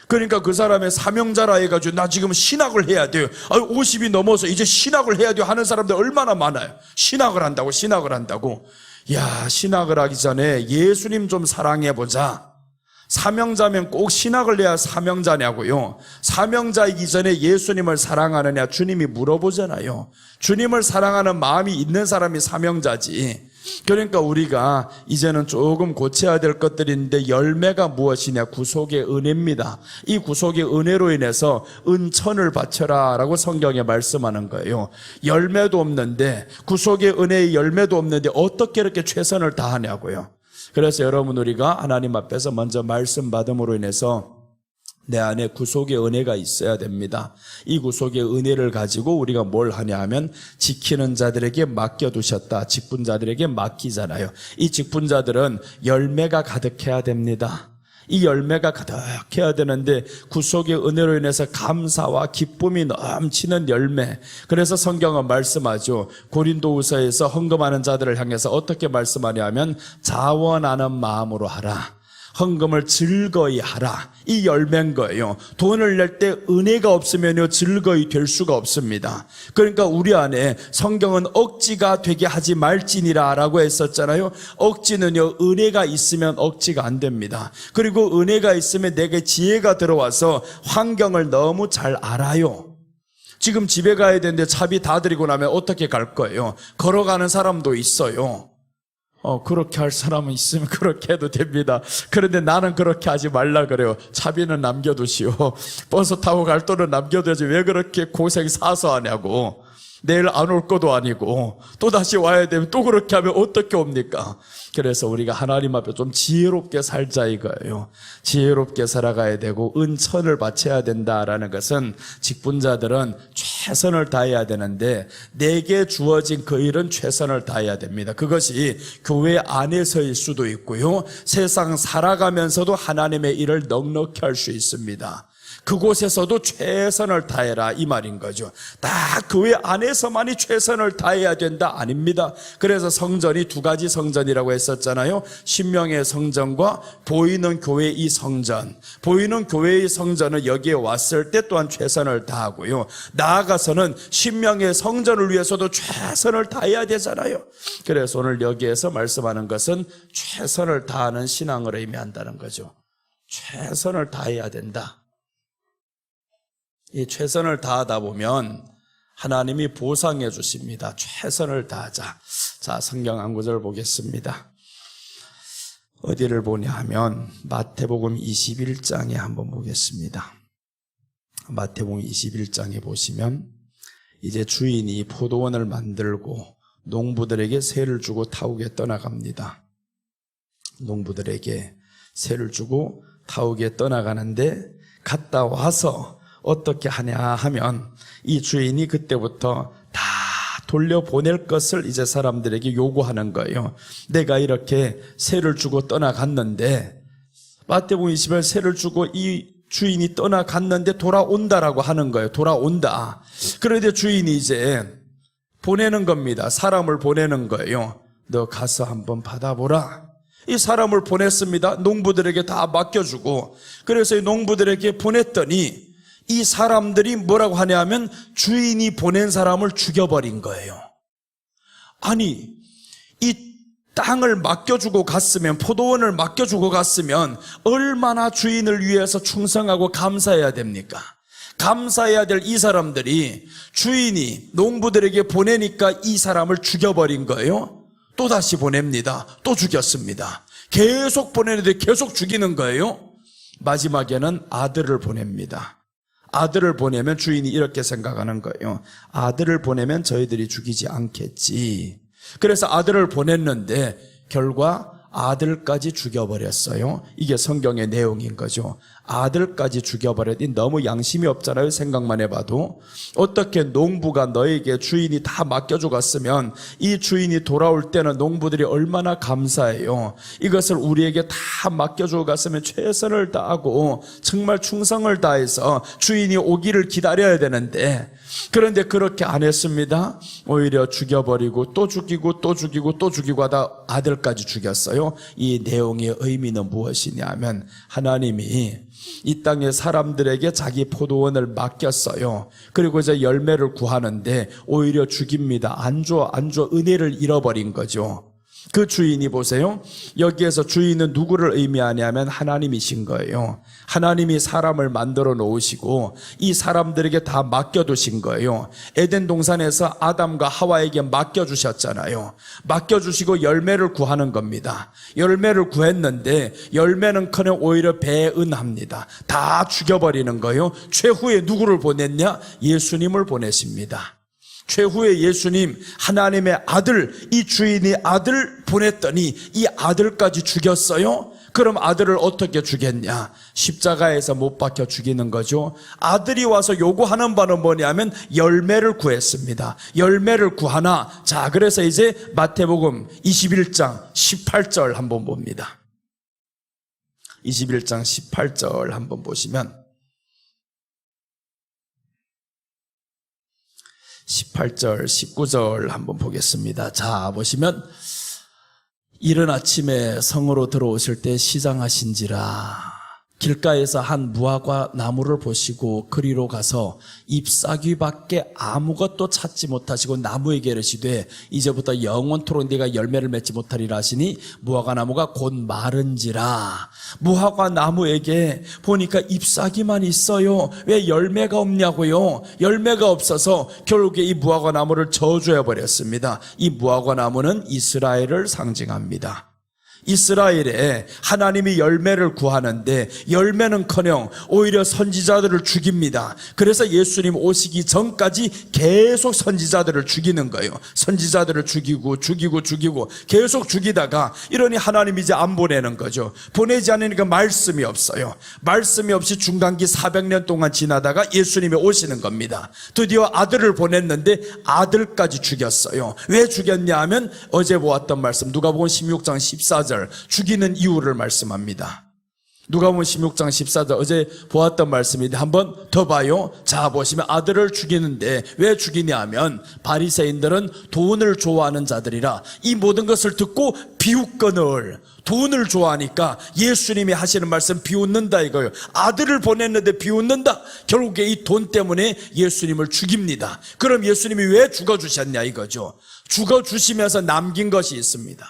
그러니까 그 사람의 사명자라 해가지고 나 지금 신학을 해야 돼요. 50이 넘어서 이제 신학을 해야 돼요 하는 사람들 얼마나 많아요. 신학을 한다고. 야, 신학을 하기 전에 예수님 좀 사랑해보자. 사명자면 꼭 신학을 해야 사명자냐고요. 사명자이기 전에 예수님을 사랑하느냐 주님이 물어보잖아요. 주님을 사랑하는 마음이 있는 사람이 사명자지. 그러니까 우리가 이제는 조금 고쳐야 될 것들이 있는데 열매가 무엇이냐? 구속의 은혜입니다. 이 구속의 은혜로 인해서 은천을 바쳐라 라고 성경에 말씀하는 거예요. 열매도 없는데, 구속의 은혜의 열매도 없는데 어떻게 이렇게 최선을 다하냐고요. 그래서 여러분, 우리가 하나님 앞에서 먼저 말씀 받음으로 인해서 내 안에 구속의 은혜가 있어야 됩니다. 이 구속의 은혜를 가지고 우리가 뭘 하냐 하면 지키는 자들에게 맡겨두셨다. 직분자들에게 맡기잖아요. 이 직분자들은 열매가 가득해야 됩니다. 이 열매가 가득해야 되는데 구속의 은혜로 인해서 감사와 기쁨이 넘치는 열매. 그래서 성경은 말씀하죠. 고린도후서에서 헌금하는 자들을 향해서 어떻게 말씀하냐 하면 자원하는 마음으로 하라. 헌금을 즐거이 하라. 이 열매인 거예요. 돈을 낼 때 은혜가 없으면요 즐거이 될 수가 없습니다. 그러니까 우리 안에 성경은 억지가 되게 하지 말지니라 라고 했었잖아요. 억지는요 은혜가 있으면 억지가 안 됩니다. 그리고 은혜가 있으면 내게 지혜가 들어와서 환경을 너무 잘 알아요. 지금 집에 가야 되는데 차비 다 드리고 나면 어떻게 갈 거예요? 걸어가는 사람도 있어요. 그렇게 할 사람은 있으면 그렇게 해도 됩니다. 그런데 나는 그렇게 하지 말라 그래요. 차비는 남겨두시오. 버스 타고 갈 돈은 남겨둬야지 왜 그렇게 고생 사서 하냐고. 내일 안 올 것도 아니고 또 다시 와야 되면 또 그렇게 하면 어떻게 옵니까? 그래서 우리가 하나님 앞에 좀 지혜롭게 살자 이거예요. 지혜롭게 살아가야 되고 은천을 바쳐야 된다라는 것은 직분자들은 최선을 다해야 되는데 내게 주어진 그 일은 최선을 다해야 됩니다. 그것이 교회 안에서일 수도 있고요. 세상 살아가면서도 하나님의 일을 넉넉히 할 수 있습니다. 그곳에서도 최선을 다해라 이 말인 거죠. 딱 교회 안에서만이 최선을 다해야 된다 아닙니다. 그래서 성전이 두 가지 성전이라고 했었잖아요. 신명의 성전과 보이는 교회의 이 성전. 보이는 교회의 성전은 여기에 왔을 때 또한 최선을 다하고요. 나아가서는 신명의 성전을 위해서도 최선을 다해야 되잖아요. 그래서 오늘 여기에서 말씀하는 것은 최선을 다하는 신앙을 의미한다는 거죠. 최선을 다해야 된다. 이 최선을 다하다 보면 하나님이 보상해 주십니다. 최선을 다하자. 자, 성경 한 구절 보겠습니다. 어디를 보냐 하면 마태복음 21장에 한번 보겠습니다. 마태복음 21장에 보시면 이제 주인이 포도원을 만들고 농부들에게 세를 주고 타국에 떠나갑니다. 농부들에게 세를 주고 타국에 떠나가는데 갔다 와서 어떻게 하냐 하면 이 주인이 그때부터 다 돌려보낼 것을 이제 사람들에게 요구하는 거예요. 내가 이렇게 세를 주고 떠나갔는데 마태복음 20일 세를 주고 이 주인이 떠나갔는데 돌아온다라고 하는 거예요. 돌아온다. 그런데 주인이 이제 보내는 겁니다. 사람을 보내는 거예요. 너 가서 한번 받아보라. 이 사람을 보냈습니다. 농부들에게 다 맡겨주고. 그래서 이 농부들에게 보냈더니 이 사람들이 뭐라고 하냐면 주인이 보낸 사람을 죽여버린 거예요. 아니, 이 땅을 맡겨주고 갔으면, 포도원을 맡겨주고 갔으면 얼마나 주인을 위해서 충성하고 감사해야 됩니까? 감사해야 될 이 사람들이 주인이 농부들에게 보내니까 이 사람을 죽여버린 거예요. 또 다시 보냅니다. 또 죽였습니다. 계속 보내는데 계속 죽이는 거예요. 마지막에는 아들을 보냅니다. 아들을 보내면 주인이 이렇게 생각하는 거예요. 아들을 보내면 저희들이 죽이지 않겠지. 그래서 아들을 보냈는데 결과 아들까지 죽여버렸어요. 이게 성경의 내용인 거죠. 아들까지 죽여버렸더니 너무 양심이 없잖아요. 생각만 해봐도. 어떻게 농부가 너에게 주인이 다 맡겨주고 갔으면 이 주인이 돌아올 때는 농부들이 얼마나 감사해요. 이것을 우리에게 다 맡겨주고 갔으면 최선을 다하고 정말 충성을 다해서 주인이 오기를 기다려야 되는데, 그런데 그렇게 안 했습니다. 오히려 죽여버리고 또 죽이고 또 죽이고 또 죽이고 하다 아들까지 죽였어요. 이 내용의 의미는 무엇이냐면 하나님이 이 땅의 사람들에게 자기 포도원을 맡겼어요. 그리고 이제 열매를 구하는데 오히려 죽입니다. 안 줘 은혜를 잃어버린 거죠. 그 주인이 보세요. 여기에서 주인은 누구를 의미하냐면 하나님이신 거예요. 하나님이 사람을 만들어 놓으시고 이 사람들에게 다 맡겨두신 거예요. 에덴 동산에서 아담과 하와에게 맡겨주셨잖아요. 맡겨주시고 열매를 구하는 겁니다. 열매를 구했는데 열매는커녕 오히려 배은합니다. 다 죽여버리는 거예요. 최후에 누구를 보냈냐? 예수님을 보내십니다. 최후의 예수님, 하나님의 아들, 이 주인이 아들 보냈더니 이 아들까지 죽였어요? 그럼 아들을 어떻게 죽였냐? 십자가에서 못 박혀 죽이는 거죠. 아들이 와서 요구하는 바는 뭐냐면 열매를 구했습니다. 열매를 구하나. 자, 그래서 이제 마태복음 21장 18절 한번 봅니다. 21장 18절 한번 보시면 18절, 19절 한번 보겠습니다. 자, 보시면 이른 아침에 성으로 들어오실 때 시장하신지라 길가에서 한 무화과 나무를 보시고 그리로 가서 잎사귀밖에 아무것도 찾지 못하시고 나무에게 이르시되 이제부터 영원토록 네가 열매를 맺지 못하리라 하시니 무화과 나무가 곧 마른지라. 무화과 나무에게 보니까 잎사귀만 있어요. 왜 열매가 없냐고요? 열매가 없어서 결국에 이 무화과 나무를 저주해 버렸습니다. 이 무화과 나무는 이스라엘을 상징합니다. 이스라엘에 하나님이 열매를 구하는데 열매는커녕 오히려 선지자들을 죽입니다. 그래서 예수님 오시기 전까지 계속 선지자들을 죽이는 거예요. 선지자들을 죽이고 계속 죽이다가 이러니 하나님이 이제 안 보내는 거죠. 보내지 않으니까 말씀이 없어요. 말씀이 없이 중간기 400년 동안 지나다가 예수님이 오시는 겁니다. 드디어 아들을 보냈는데 아들까지 죽였어요. 왜 죽였냐 하면 어제 보았던 말씀 누가복음 16장 14절 죽이는 이유를 말씀합니다. 누가복음 16장 14절 어제 보았던 말씀인데 한번 더 봐요. 자, 보시면 아들을 죽이는데 왜 죽이냐 하면 바리새인들은 돈을 좋아하는 자들이라 이 모든 것을 듣고 비웃거늘. 돈을 좋아하니까 예수님이 하시는 말씀 비웃는다 이거예요. 아들을 보냈는데 비웃는다. 결국에 이 돈 때문에 예수님을 죽입니다. 그럼 예수님이 왜 죽어주셨냐 이거죠. 죽어주시면서 남긴 것이 있습니다.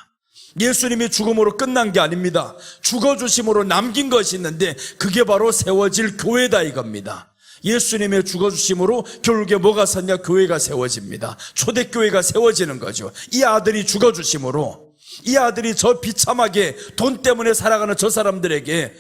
예수님이 죽음으로 끝난 게 아닙니다. 죽어주심으로 남긴 것이 있는데 그게 바로 세워질 교회다 이겁니다. 예수님의 죽어주심으로 결국에 뭐가 섰냐? 교회가 세워집니다. 초대교회가 세워지는 거죠. 이 아들이 죽어주심으로 이 아들이 저 비참하게 돈 때문에 살아가는 저 사람들에게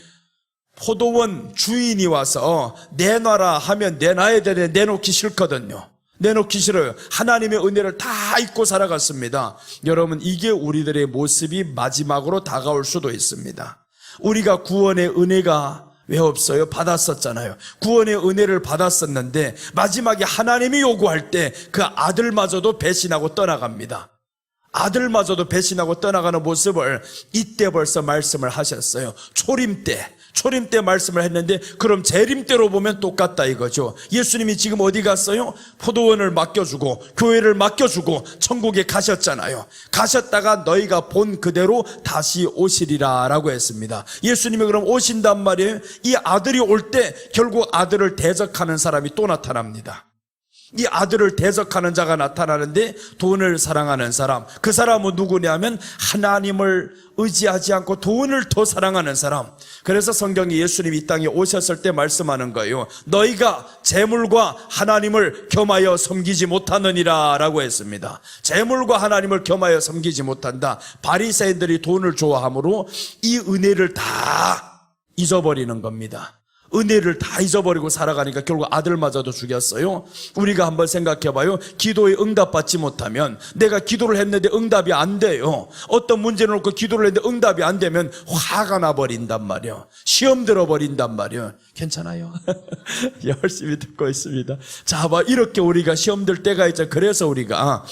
포도원 주인이 와서 내놔라 하면 내놔야 되는데 내놓기 싫거든요. 내놓기 싫어요. 하나님의 은혜를 다 잊고 살아갔습니다. 여러분, 이게 우리들의 모습이 마지막으로 다가올 수도 있습니다. 우리가 구원의 은혜가 왜 없어요? 받았었잖아요. 구원의 은혜를 받았었는데 마지막에 하나님이 요구할 때 그 아들마저도 배신하고 떠나갑니다. 아들마저도 배신하고 떠나가는 모습을 이때 벌써 말씀을 하셨어요. 초림 때 말씀을 했는데 그럼 재림 때로 보면 똑같다 이거죠. 예수님이 지금 어디 갔어요? 포도원을 맡겨주고 교회를 맡겨주고 천국에 가셨잖아요. 가셨다가 너희가 본 그대로 다시 오시리라 라고 했습니다. 예수님이 그럼 오신단 말이에요. 이 아들이 올 때 결국 아들을 대적하는 사람이 또 나타납니다. 이 아들을 대적하는 자가 나타나는데 돈을 사랑하는 사람, 그 사람은 누구냐면 하나님을 의지하지 않고 돈을 더 사랑하는 사람. 그래서 성경이 예수님이 이 땅에 오셨을 때 말씀하는 거예요. 너희가 재물과 하나님을 겸하여 섬기지 못하느니라 라고 했습니다. 재물과 하나님을 겸하여 섬기지 못한다. 바리새인들이 돈을 좋아함으로 이 은혜를 다 잊어버리는 겁니다. 은혜를 다 잊어버리고 살아가니까 결국 아들마저도 죽였어요. 우리가 한번 생각해봐요. 기도에 응답받지 못하면 내가 기도를 했는데 응답이 안 돼요. 어떤 문제를 놓고 기도를 했는데 응답이 안 되면 화가 나버린단 말이에요. 시험 들어버린단 말이에요. 괜찮아요? 열심히 듣고 있습니다. 자, 봐, 이렇게 우리가 시험 들 때가 있죠. 그래서 우리가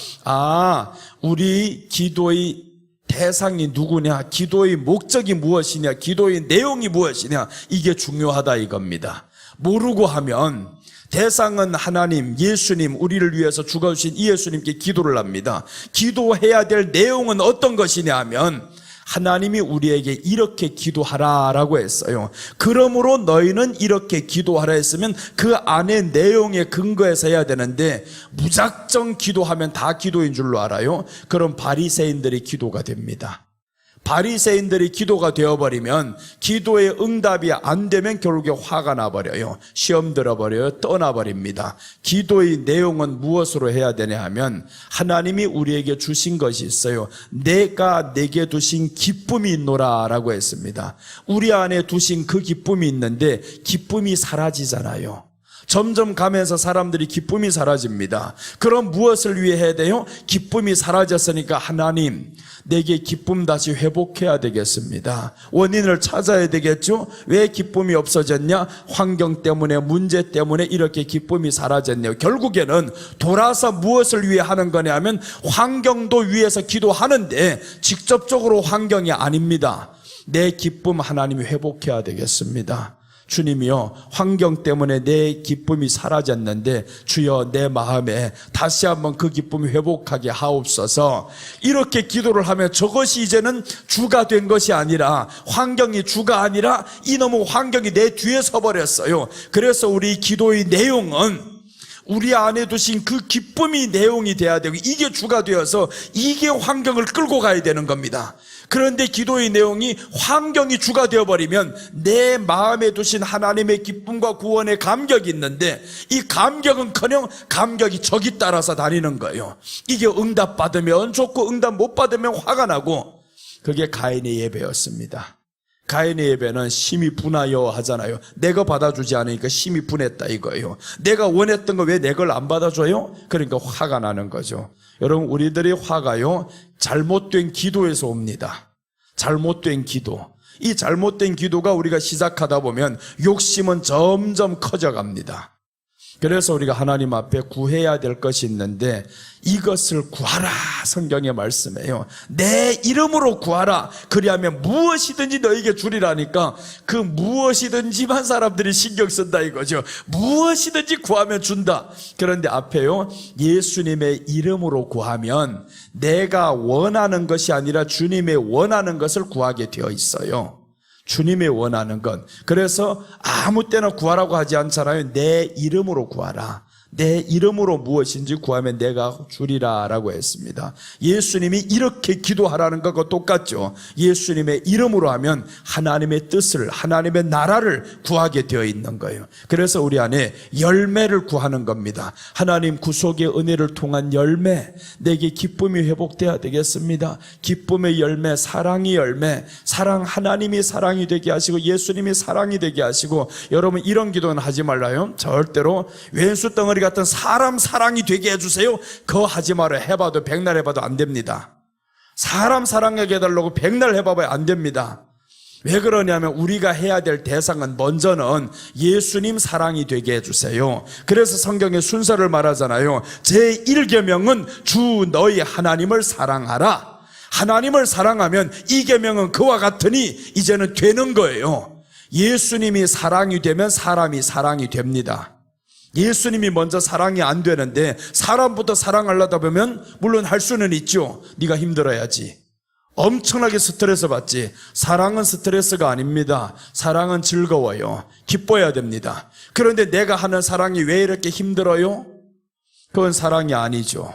우리 기도의 대상이 누구냐, 기도의 목적이 무엇이냐, 기도의 내용이 무엇이냐, 이게 중요하다 이겁니다. 모르고 하면 대상은 하나님, 예수님, 우리를 위해서 죽어주신 이 예수님께 기도를 합니다. 기도해야 될 내용은 어떤 것이냐 하면 하나님이 우리에게 이렇게 기도하라라고 했어요. 그러므로 너희는 이렇게 기도하라 했으면 그 안에 내용에 근거해서 해야 되는데 무작정 기도하면 다 기도인 줄로 알아요. 그럼 바리새인들의 기도가 됩니다. 바리새인들이 기도가 되어버리면 기도의 응답이 안 되면 결국에 화가 나버려요. 시험 들어버려요. 떠나버립니다. 기도의 내용은 무엇으로 해야 되냐 하면 하나님이 우리에게 주신 것이 있어요. 내가 내게 두신 기쁨이 있노라 라고 했습니다. 우리 안에 두신 그 기쁨이 있는데 기쁨이 사라지잖아요. 점점 가면서 사람들이 기쁨이 사라집니다. 그럼 무엇을 위해 해야 돼요? 기쁨이 사라졌으니까 하나님 내게 기쁨 다시 회복해야 되겠습니다. 원인을 찾아야 되겠죠? 왜 기쁨이 없어졌냐? 환경 때문에, 문제 때문에 이렇게 기쁨이 사라졌네요. 결국에는 돌아서 무엇을 위해 하는 거냐면 환경도 위해서 기도하는데 직접적으로 환경이 아닙니다. 내 기쁨 하나님이 회복해야 되겠습니다. 주님이여, 환경 때문에 내 기쁨이 사라졌는데 주여 내 마음에 다시 한번 그 기쁨이 회복하게 하옵소서. 이렇게 기도를 하면 저것이 이제는 주가 된 것이 아니라, 환경이 주가 아니라 이놈의 환경이 내 뒤에 서버렸어요. 그래서 우리 기도의 내용은 우리 안에 두신 그 기쁨이 내용이 돼야 되고 이게 주가 되어서 이게 환경을 끌고 가야 되는 겁니다. 그런데 기도의 내용이 환경이 주가 되어버리면 내 마음에 두신 하나님의 기쁨과 구원의 감격이 있는데 이 감격은커녕 감격이 적이 따라서 다니는 거예요. 이게 응답 받으면 좋고 응답 못 받으면 화가 나고, 그게 가인의 예배였습니다. 가인의 예배는 심히 분하여 하잖아요. 내가 받아주지 않으니까 심히 분했다 이거예요. 내가 원했던 거 왜 내 걸 안 받아줘요? 그러니까 화가 나는 거죠. 여러분, 우리들의 화가요, 잘못된 기도에서 옵니다. 잘못된 기도. 이 잘못된 기도가 우리가 시작하다 보면 욕심은 점점 커져갑니다. 그래서 우리가 하나님 앞에 구해야 될 것이 있는데 이것을 구하라, 성경의 말씀이에요. 내 이름으로 구하라. 그리하면 무엇이든지 너에게 주리라니까 그 무엇이든지만 사람들이 신경 쓴다 이거죠. 무엇이든지 구하면 준다. 그런데 앞에요, 예수님의 이름으로 구하면 내가 원하는 것이 아니라 주님의 원하는 것을 구하게 되어 있어요. 주님의 원하는 것. 그래서 아무 때나 구하라고 하지 않잖아요. 내 이름으로 구하라. 내 이름으로 무엇인지 구하면 내가 주리라 라고 했습니다. 예수님이 이렇게 기도하라는 것과 똑같죠. 예수님의 이름으로 하면 하나님의 뜻을, 하나님의 나라를 구하게 되어 있는 거예요. 그래서 우리 안에 열매를 구하는 겁니다. 하나님 구속의 은혜를 통한 열매, 내게 기쁨이 회복돼야 되겠습니다. 기쁨의 열매, 사랑의 열매, 사랑, 하나님이 사랑이 되게 하시고 예수님이 사랑이 되게 하시고. 여러분, 이런 기도는 하지 말라요. 절대로 왼수 덩어리 같은 사람 사랑이 되게 해주세요. 그거 하지 말아요. 해봐도 백날 해봐도 안 됩니다. 사람 사랑하게 해달라고 백날 해봐봐야 안 됩니다. 왜 그러냐면 우리가 해야 될 대상은 먼저는 예수님 사랑이 되게 해주세요. 그래서 성경의 순서를 말하잖아요. 제1계명은 주 너희 하나님을 사랑하라. 하나님을 사랑하면 이 계명은 그와 같으니 이제는 되는 거예요. 예수님이 사랑이 되면 사람이 사랑이 됩니다. 예수님이 먼저 사랑이 안 되는데 사람부터 사랑하려다 보면 물론 할 수는 있죠. 네가 힘들어야지. 엄청나게 스트레스 받지. 사랑은 스트레스가 아닙니다. 사랑은 즐거워요. 기뻐야 됩니다. 그런데 내가 하는 사랑이 왜 이렇게 힘들어요? 그건 사랑이 아니죠.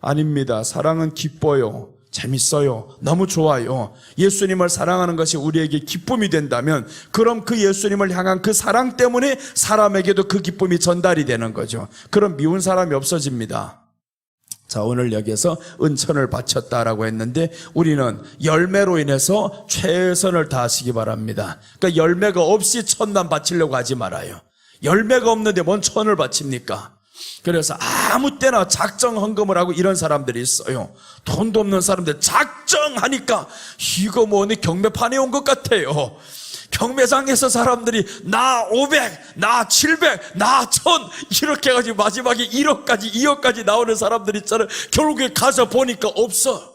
아닙니다. 사랑은 기뻐요. 재밌어요. 너무 좋아요. 예수님을 사랑하는 것이 우리에게 기쁨이 된다면 그럼 그 예수님을 향한 그 사랑 때문에 사람에게도 그 기쁨이 전달이 되는 거죠. 그럼 미운 사람이 없어집니다. 자, 오늘 여기에서 은천을 바쳤다라고 했는데 우리는 열매로 인해서 최선을 다하시기 바랍니다. 그러니까 열매가 없이 천만 바치려고 하지 말아요. 열매가 없는데 뭔 천을 바칩니까? 그래서 아무 때나 작정 헌금을 하고 이런 사람들이 있어요. 돈도 없는 사람들 작정하니까 이거 뭐 경매판에 온 것 같아요. 경매장에서 사람들이 나 500, 나 700, 나 1000 이렇게 해가지고 마지막에 1억까지 2억까지 나오는 사람들 있잖아요. 결국에 가서 보니까 없어.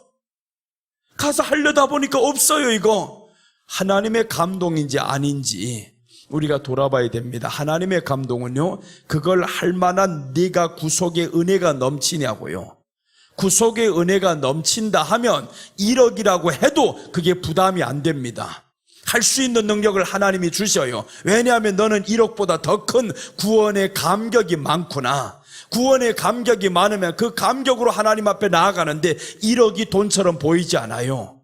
가서 하려다 보니까 없어요. 이거 하나님의 감동인지 아닌지 우리가 돌아봐야 됩니다. 하나님의 감동은요, 그걸 할 만한 네가 구속의 은혜가 넘치냐고요. 구속의 은혜가 넘친다 하면 1억이라고 해도 그게 부담이 안 됩니다. 할 수 있는 능력을 하나님이 주셔요. 왜냐하면 너는 1억보다 더 큰 구원의 감격이 많구나. 구원의 감격이 많으면 그 감격으로 하나님 앞에 나아가는데 1억이 돈처럼 보이지 않아요.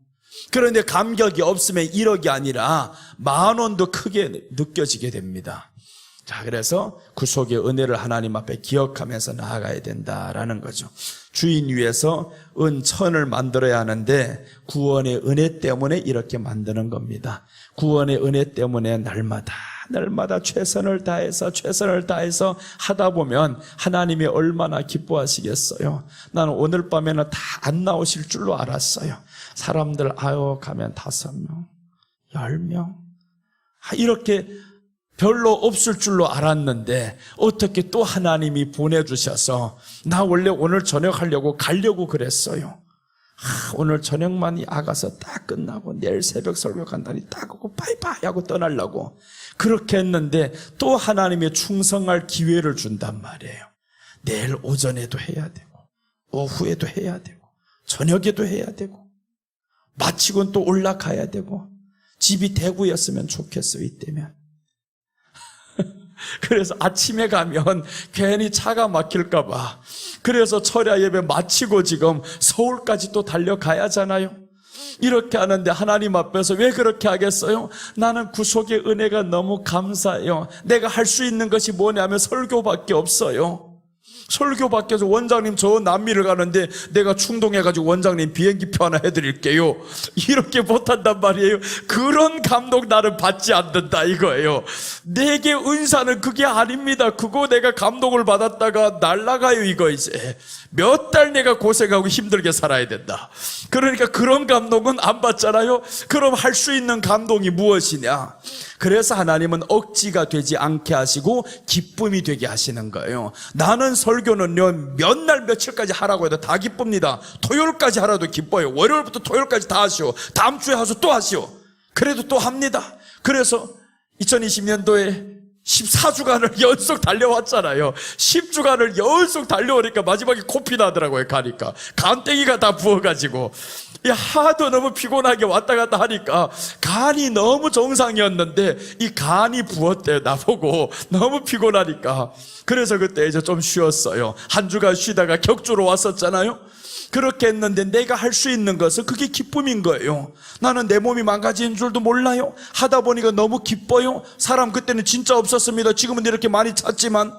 그런데 감격이 없으면 1억이 아니라 10,000원도 크게 느껴지게 됩니다. 자, 그래서 구속의 은혜를 하나님 앞에 기억하면서 나아가야 된다라는 거죠. 주인 위에서 은 1,000을 만들어야 하는데 구원의 은혜 때문에 이렇게 만드는 겁니다. 구원의 은혜 때문에 날마다 최선을 다해서 하다 보면 하나님이 얼마나 기뻐하시겠어요. 나는 오늘 밤에는 다 안 나오실 줄로 알았어요. 사람들 가면 5명, 10명 이렇게 별로 없을 줄로 알았는데 어떻게 또 하나님이 보내주셔서 나 원래 오늘 저녁 가려고 그랬어요. 오늘 저녁만 아가서 딱 끝나고 내일 새벽 설교 간다니 딱 오고 바이바이 하고 떠나려고 그렇게 했는데 또 하나님의 충성할 기회를 준단 말이에요. 내일 오전에도 해야 되고 오후에도 해야 되고 저녁에도 해야 되고 마치고는 또 올라가야 되고 집이 대구였으면 좋겠어요. 이때면. 그래서 아침에 가면 괜히 차가 막힐까 봐 그래서 철야 예배 마치고 지금 서울까지 또 달려가야 하잖아요. 이렇게 하는데 하나님 앞에서 왜 그렇게 하겠어요? 나는 구속의 은혜가 너무 감사해요. 내가 할 수 있는 것이 뭐냐면 설교밖에 없어요. 설교밖에 해서 원장님 저 남미를 가는데 내가 충동해가지고 원장님 비행기표 하나 해드릴게요. 이렇게 못한단 말이에요. 그런 감동 나는 받지 않는다 이거예요. 내게 은사는 그게 아닙니다. 그거 내가 감동을 받았다가 날아가요 이거 이제. 몇 달 내가 고생하고 힘들게 살아야 된다. 그러니까 그런 감동은 안 받잖아요. 그럼 할 수 있는 감동이 무엇이냐? 그래서 하나님은 억지가 되지 않게 하시고 기쁨이 되게 하시는 거예요. 나는 설교는요 몇 날 며칠까지 하라고 해도 다 기쁩니다. 토요일까지 하라도 기뻐요. 월요일부터 토요일까지 다 하시오. 다음 주에 하소 또 하시오. 그래도 또 합니다. 그래서 2020년도에 14주간을 연속 달려왔잖아요. 10주간을 연속 달려오니까 마지막에 코피 나더라고요. 가니까 간땡이가 다 부어가지고 하도 너무 피곤하게 왔다 갔다 하니까 간이 너무 정상이었는데 이 간이 부었대요. 나보고 너무 피곤하니까. 그래서 그때 이제 좀 쉬었어요. 한 주간 쉬다가 격주로 왔었잖아요. 그렇게 했는데 내가 할 수 있는 것은 그게 기쁨인 거예요. 나는 내 몸이 망가지는 줄도 몰라요. 하다 보니까 너무 기뻐요. 사람 그때는 진짜 없었습니다. 지금은 이렇게 많이 찾지만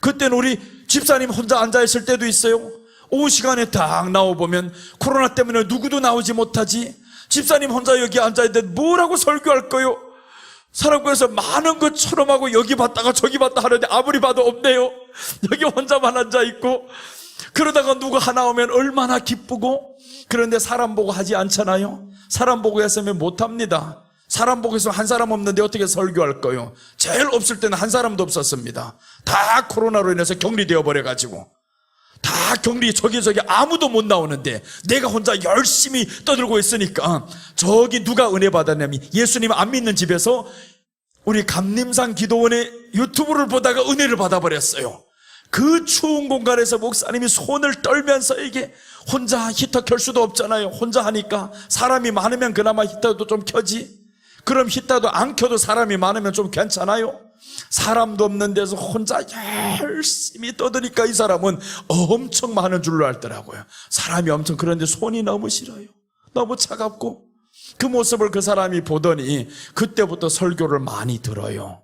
그때는 우리 집사님 혼자 앉아있을 때도 있어요. 오후 시간에 딱 나와보면 코로나 때문에 누구도 나오지 못하지. 집사님 혼자 여기 앉아있는데 뭐라고 설교할 거요? 사람께서 많은 것처럼 하고 여기 봤다가 저기 봤다 하는데 아무리 봐도 없네요. 여기 혼자만 앉아있고 그러다가 누구 하나 오면 얼마나 기쁘고. 그런데 사람 보고 하지 않잖아요. 사람 보고 했으면 못합니다. 사람 보고 했으면 한 사람 없는데 어떻게 설교할 거요? 제일 없을 때는 한 사람도 없었습니다. 다 코로나로 인해서 격리되어 버려가지고 다 격리 저기 아무도 못 나오는데 내가 혼자 열심히 떠들고 있으니까 저기 누가 은혜 받았냐면 예수님 안 믿는 집에서 우리 감림산 기도원의 유튜브를 보다가 은혜를 받아버렸어요. 그 추운 공간에서 목사님이 손을 떨면서 이게 혼자 히터 켤 수도 없잖아요. 혼자 하니까 사람이 많으면 그나마 히터도 좀 켜지. 그럼 히터도 안 켜도 사람이 많으면 좀 괜찮아요. 사람도 없는 데서 혼자 열심히 떠드니까 이 사람은 엄청 많은 줄로 알더라고요. 사람이 엄청. 그런데 손이 너무 싫어요. 너무 차갑고. 그 모습을 그 사람이 보더니 그때부터 설교를 많이 들어요.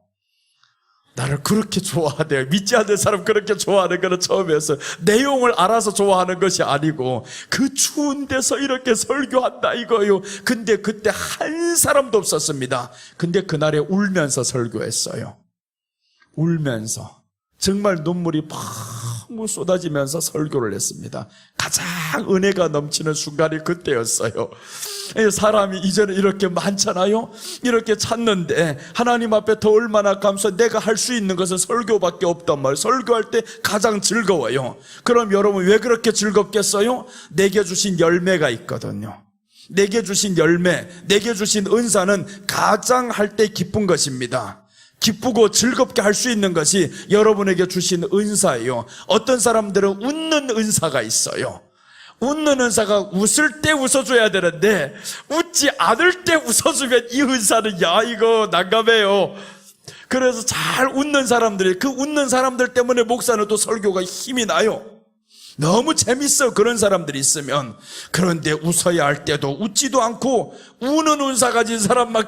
나를 그렇게 좋아하대요. 믿지 않는 사람 그렇게 좋아하는 거는 처음이었어요. 내용을 알아서 좋아하는 것이 아니고 그 추운 데서 이렇게 설교한다 이거예요. 근데 그때 한 사람도 없었습니다. 근데 그날에 울면서 설교했어요. 울면서 정말 눈물이 펑 쏟아지면서 설교를 했습니다. 가장 은혜가 넘치는 순간이 그때였어요. 사람이 이제는 이렇게 많잖아요. 이렇게 찾는데 하나님 앞에 더 얼마나 감사해. 내가 할 수 있는 것은 설교밖에 없단 말이에요. 설교할 때 가장 즐거워요. 그럼 여러분 왜 그렇게 즐겁겠어요? 내게 주신 열매가 있거든요. 내게 주신 열매, 내게 주신 은사는 가장 할 때 기쁜 것입니다. 기쁘고 즐겁게 할 수 있는 것이 여러분에게 주신 은사예요. 어떤 사람들은 웃는 은사가 있어요. 웃는 은사가 웃을 때 웃어줘야 되는데 웃지 않을 때 웃어주면 이 은사는 야 이거 난감해요. 그래서 잘 웃는 사람들이, 그 웃는 사람들 때문에 목사는 또 설교가 힘이 나요. 너무 재밌어 그런 사람들이 있으면. 그런데 웃어야 할 때도 웃지도 않고 우는 은사 가진 사람만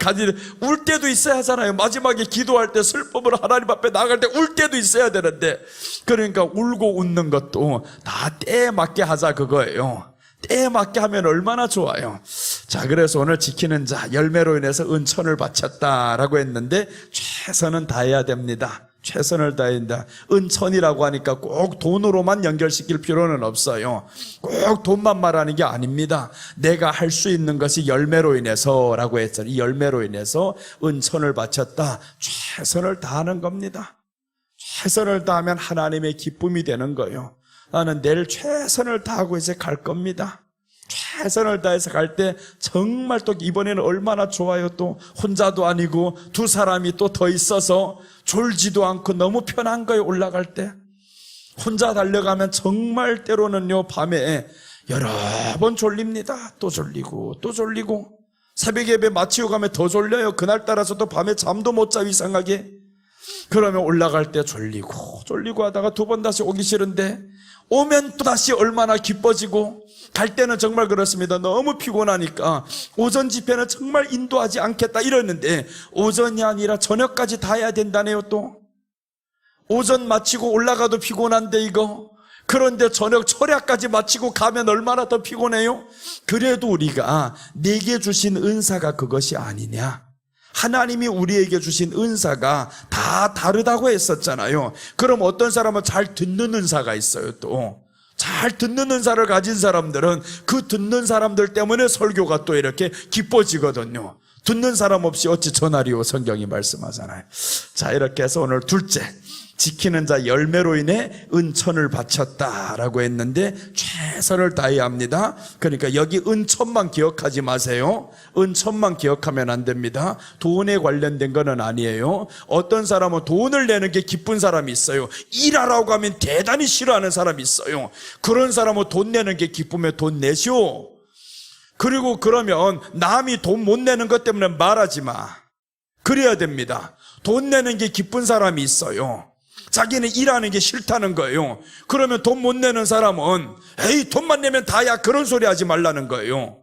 울 때도 있어야 하잖아요. 마지막에 기도할 때 슬픔으로 하나님 앞에 나갈 때 울 때도 있어야 되는데, 그러니까 울고 웃는 것도 다 때에 맞게 하자 그거예요. 때에 맞게 하면 얼마나 좋아요. 자, 그래서 오늘 지키는 자, 열매로 인해서 은천을 바쳤다라고 했는데 최선은 다해야 됩니다. 최선을 다한다. 은천이라고 하니까 꼭 돈으로만 연결시킬 필요는 없어요. 꼭 돈만 말하는 게 아닙니다. 내가 할 수 있는 것이 열매로 인해서라고 했죠. 이 열매로 인해서 은천을 바쳤다. 최선을 다하는 겁니다. 최선을 다하면 하나님의 기쁨이 되는 거예요. 나는 내일 최선을 다하고 이제 갈 겁니다. 최선을 다해서 갈 때 정말 또 이번에는 얼마나 좋아요. 또 혼자도 아니고 두 사람이 또 더 있어서 졸지도 않고 너무 편한 거예요. 올라갈 때 혼자 달려가면 정말 때로는요 밤에 여러 번 졸립니다. 또 졸리고 또 졸리고 새벽 예배 마치고 가면 더 졸려요. 그날따라서 또 밤에 잠도 못 자 이상하게. 그러면 올라갈 때 졸리고 하다가 두 번 다시 오기 싫은데 오면 또 다시 얼마나 기뻐지고. 갈 때는 정말 그렇습니다. 너무 피곤하니까 오전 집회는 정말 인도하지 않겠다 이랬는데 오전이 아니라 저녁까지 다 해야 된다네요. 또 오전 마치고 올라가도 피곤한데 이거, 그런데 저녁 철야까지 마치고 가면 얼마나 더 피곤해요. 그래도 우리가 내게 주신 은사가 그것이 아니냐, 하나님이 우리에게 주신 은사가 다 다르다고 했었잖아요. 그럼 어떤 사람은 잘 듣는 은사가 있어요. 또 잘 듣는 은사를 가진 사람들은 그 듣는 사람들 때문에 설교가 또 이렇게 기뻐지거든요. 듣는 사람 없이 어찌 전하리요, 성경이 말씀하잖아요. 자, 이렇게 해서 오늘 둘째, 지키는 자 열매로 인해 은천을 바쳤다라고 했는데 최선을 다해야 합니다. 그러니까 여기 은천만 기억하지 마세요. 은천만 기억하면 안 됩니다. 돈에 관련된 거는 아니에요. 어떤 사람은 돈을 내는 게 기쁜 사람이 있어요. 일하라고 하면 대단히 싫어하는 사람이 있어요. 그런 사람은 돈 내는 게 기쁘면 돈 내시오. 그리고 그러면 남이 돈 못 내는 것 때문에 말하지 마. 그래야 됩니다. 돈 내는 게 기쁜 사람이 있어요. 자기는 일하는 게 싫다는 거예요. 그러면 돈 못 내는 사람은 에이 돈만 내면 다야, 그런 소리 하지 말라는 거예요.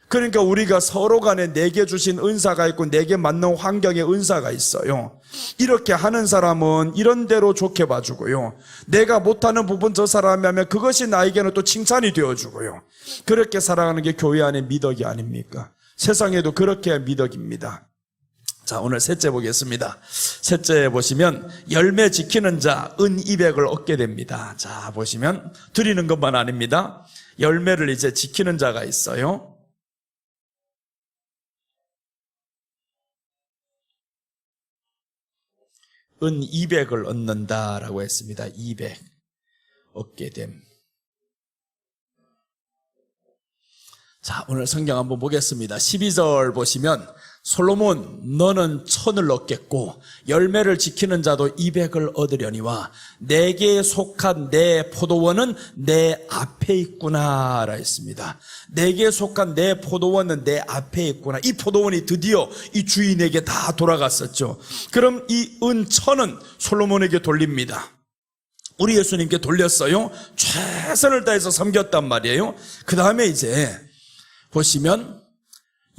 그러니까 우리가 서로 간에 내게 주신 은사가 있고 내게 맞는 환경의 은사가 있어요. 이렇게 하는 사람은 이런 대로 좋게 봐주고요, 내가 못하는 부분 저 사람이 하면 그것이 나에게는 또 칭찬이 되어주고요. 그렇게 살아가는 게 교회 안의 미덕이 아닙니까? 세상에도 그렇게 해야 미덕입니다. 자, 오늘 셋째 보겠습니다. 셋째 보시면 열매 지키는 자 은 200을 얻게 됩니다. 자, 보시면 드리는 것만 아닙니다. 열매를 이제 지키는 자가 있어요. 은 200을 얻는다라고 했습니다. 200 얻게 됨. 자, 오늘 성경 한번 보겠습니다. 12절 보시면 솔로몬 너는 1000을 얻겠고 열매를 지키는 자도 200을 얻으려니와 내게 속한 내 포도원은 내 앞에 있구나 라 했습니다. 내게 속한 내 포도원은 내 앞에 있구나. 이 포도원이 드디어 이 주인에게 다 돌아갔었죠. 그럼 이 은 1000은 솔로몬에게 돌립니다. 우리 예수님께 돌렸어요. 최선을 다해서 섬겼단 말이에요. 그 다음에 이제 보시면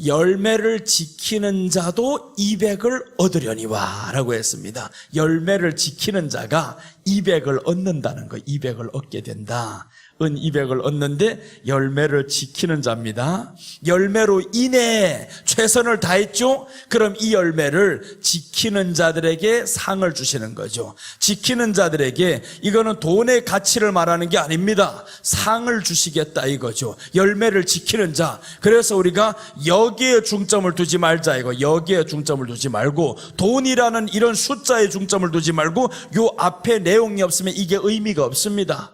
열매를 지키는 자도 200을 얻으려니와 라고 했습니다. 열매를 지키는 자가 200을 얻는다는 거, 200을 얻게 된다. 은 200을 얻는데 열매를 지키는 자입니다. 열매로 인해 최선을 다했죠? 그럼 이 열매를 지키는 자들에게 상을 주시는 거죠. 지키는 자들에게 이거는 돈의 가치를 말하는 게 아닙니다. 상을 주시겠다 이거죠. 열매를 지키는 자. 그래서 우리가 여기에 중점을 두지 말자 이거. 여기에 중점을 두지 말고 돈이라는 이런 숫자에 중점을 두지 말고 요 앞에 내용이 없으면 이게 의미가 없습니다.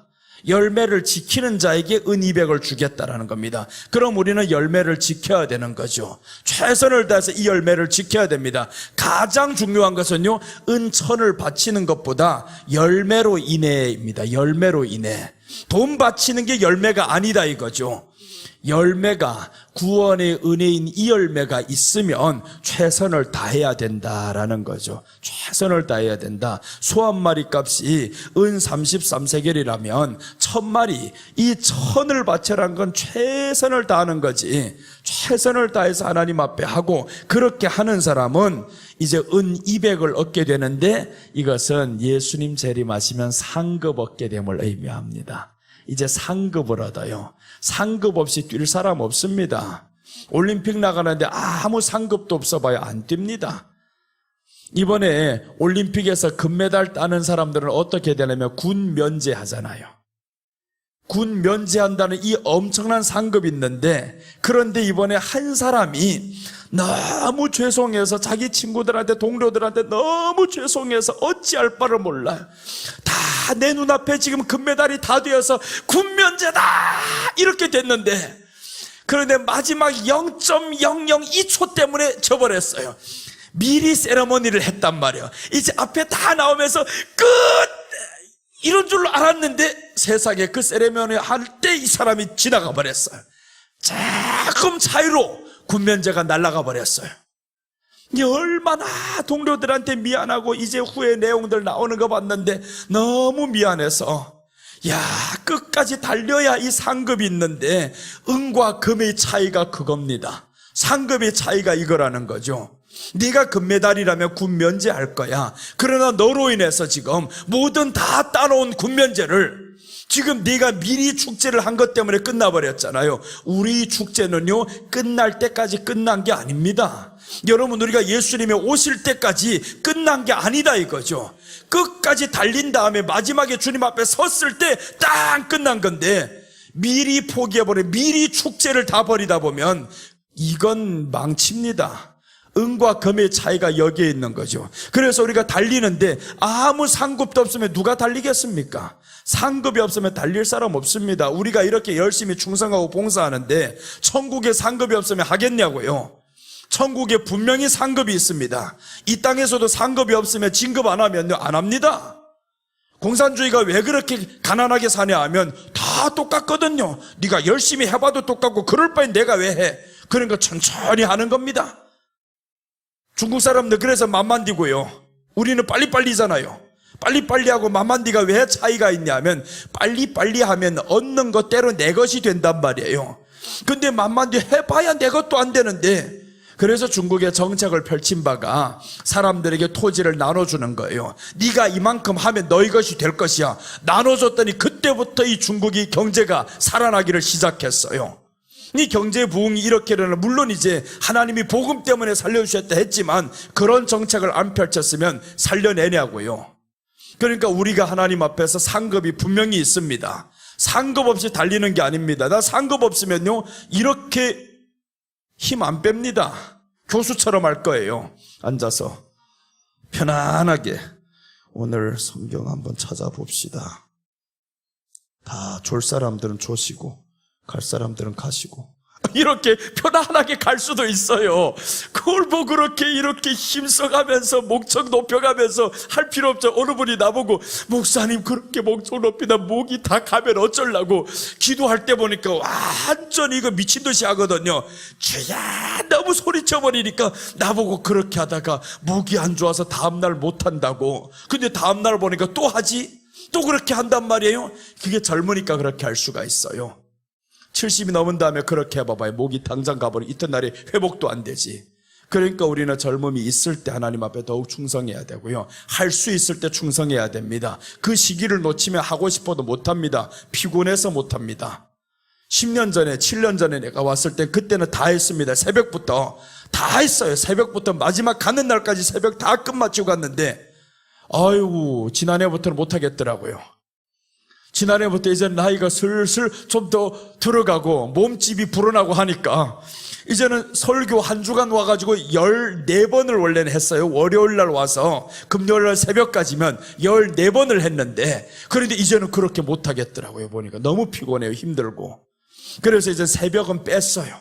열매를 지키는 자에게 은 200을 주겠다라는 겁니다. 그럼 우리는 열매를 지켜야 되는 거죠. 최선을 다해서 이 열매를 지켜야 됩니다. 가장 중요한 것은요, 은 1000을 바치는 것보다 열매로 인해입니다. 열매로 인해. 돈 바치는 게 열매가 아니다 이거죠. 열매가, 구원의 은혜인 이 열매가 있으면 최선을 다해야 된다라는 거죠. 최선을 다해야 된다. 소 한 마리 값이 은 33세겔이라면 1000마리, 이 1000을 바쳐라는 건 최선을 다하는 거지. 최선을 다해서 하나님 앞에 하고, 그렇게 하는 사람은 이제 은 200을 얻게 되는데, 이것은 예수님 재림하시면 상급 얻게 됨을 의미합니다. 이제 상급을 얻어요. 상급 없이 뛸 사람 없습니다. 올림픽 나가는데 아무 상급도 없어봐야 안 뜁니다. 이번에 올림픽에서 금메달 따는 사람들은 어떻게 되냐면 군 면제하잖아요. 군 면제한다는 이 엄청난 상급이 있는데, 그런데 이번에 한 사람이 너무 죄송해서 자기 친구들한테, 동료들한테 너무 죄송해서 어찌할 바를 몰라요. 다 내 눈앞에 지금 금메달이 다 되어서 군 면제다 이렇게 됐는데, 그런데 마지막 0.002초 때문에 져버렸어요. 미리 세레머니를 했단 말이에요. 이제 앞에 다 나오면서 끝! 이런 줄 알았는데 세상에 그 세레머니 할 때 이 사람이 지나가 버렸어요. 조금 차이로 군면제가 날아가 버렸어요. 얼마나 동료들한테 미안하고 이제 후에 내용들 나오는 거 봤는데 너무 미안해서, 야, 끝까지 달려야 이 상급이 있는데 은과 금의 차이가 그겁니다. 상급의 차이가 이거라는 거죠. 네가 금메달이라면 군면제할 거야. 그러나 너로 인해서 지금 모든 다 따놓은 군면제를 지금 네가 미리 축제를 한 것 때문에 끝나버렸잖아요. 우리 축제는요, 끝날 때까지 끝난 게 아닙니다. 여러분, 우리가 예수님이 오실 때까지 끝난 게 아니다 이거죠. 끝까지 달린 다음에 마지막에 주님 앞에 섰을 때 딱 끝난 건데, 미리 포기해버려, 미리 축제를 다 버리다 보면 이건 망칩니다. 은과 금의 차이가 여기에 있는 거죠. 그래서 우리가 달리는데 아무 상급도 없으면 누가 달리겠습니까? 상급이 없으면 달릴 사람 없습니다. 우리가 이렇게 열심히 충성하고 봉사하는데 천국에 상급이 없으면 하겠냐고요. 천국에 분명히 상급이 있습니다. 이 땅에서도 상급이 없으면 진급 안 하면요, 안 합니다. 공산주의가 왜 그렇게 가난하게 사냐 하면 다 똑같거든요. 네가 열심히 해봐도 똑같고 그럴 바엔 내가 왜 해? 그러니까 천천히 하는 겁니다. 중국 사람들 그래서 만만디고요. 우리는 빨리빨리잖아요. 빨리빨리 하고 만만디가 왜 차이가 있냐면, 빨리빨리 하면 얻는 것 때로 내 것이 된단 말이에요. 근데 만만디 해봐야 내 것도 안 되는데, 그래서 중국의 정책을 펼친 바가 사람들에게 토지를 나눠주는 거예요. 네가 이만큼 하면 너희 것이 될 것이야. 나눠줬더니 그때부터 이 중국이 경제가 살아나기를 시작했어요. 이 경제 부흥이 이렇게는 물론 이제 하나님이 복음 때문에 살려주셨다 했지만, 그런 정책을 안 펼쳤으면 살려내냐고요. 그러니까 우리가 하나님 앞에서 상급이 분명히 있습니다. 상급 없이 달리는 게 아닙니다. 나 상급 없으면요, 이렇게 힘 안 뺍니다. 교수처럼 할 거예요. 앉아서 편안하게 오늘 성경 한번 찾아봅시다. 다 졸 사람들은 조시고 갈 사람들은 가시고, 이렇게 편안하게 갈 수도 있어요. 그걸 뭐 그렇게 이렇게 힘써가면서 목청 높여가면서 할 필요 없죠. 어느 분이 나보고, 목사님 그렇게 목청 높이다 목이 다 가면 어쩌려고, 기도할 때 보니까 완전히 이거 미친 듯이 하거든요. 주야 너무 소리쳐버리니까 나보고 그렇게 하다가 목이 안 좋아서 다음날 못한다고. 근데 다음날 보니까 또 하지, 또 그렇게 한단 말이에요. 그게 젊으니까 그렇게 할 수가 있어요. 70이 넘은 다음에 그렇게 해봐봐요. 목이 당장 가버리고 이튿날에 회복도 안 되지. 그러니까 우리는 젊음이 있을 때 하나님 앞에 더욱 충성해야 되고요, 할 수 있을 때 충성해야 됩니다. 그 시기를 놓치면 하고 싶어도 못합니다. 피곤해서 못합니다. 10년 전에 7년 전에 내가 왔을 때 그때는 다 했습니다. 새벽부터 다 했어요. 새벽부터 마지막 가는 날까지 새벽 다 끝마치고 갔는데, 아이고 지난해부터는 못하겠더라고요. 지난해부터 이제 나이가 슬슬 좀 더 들어가고 몸집이 불어나고 하니까 이제는 설교 한 주간 와가지고 14번을 원래는 했어요. 월요일날 와서 금요일날 새벽까지면 14번을 했는데, 그런데 이제는 그렇게 못하겠더라고요. 보니까 너무 피곤해요. 힘들고. 그래서 이제 새벽은 뺐어요.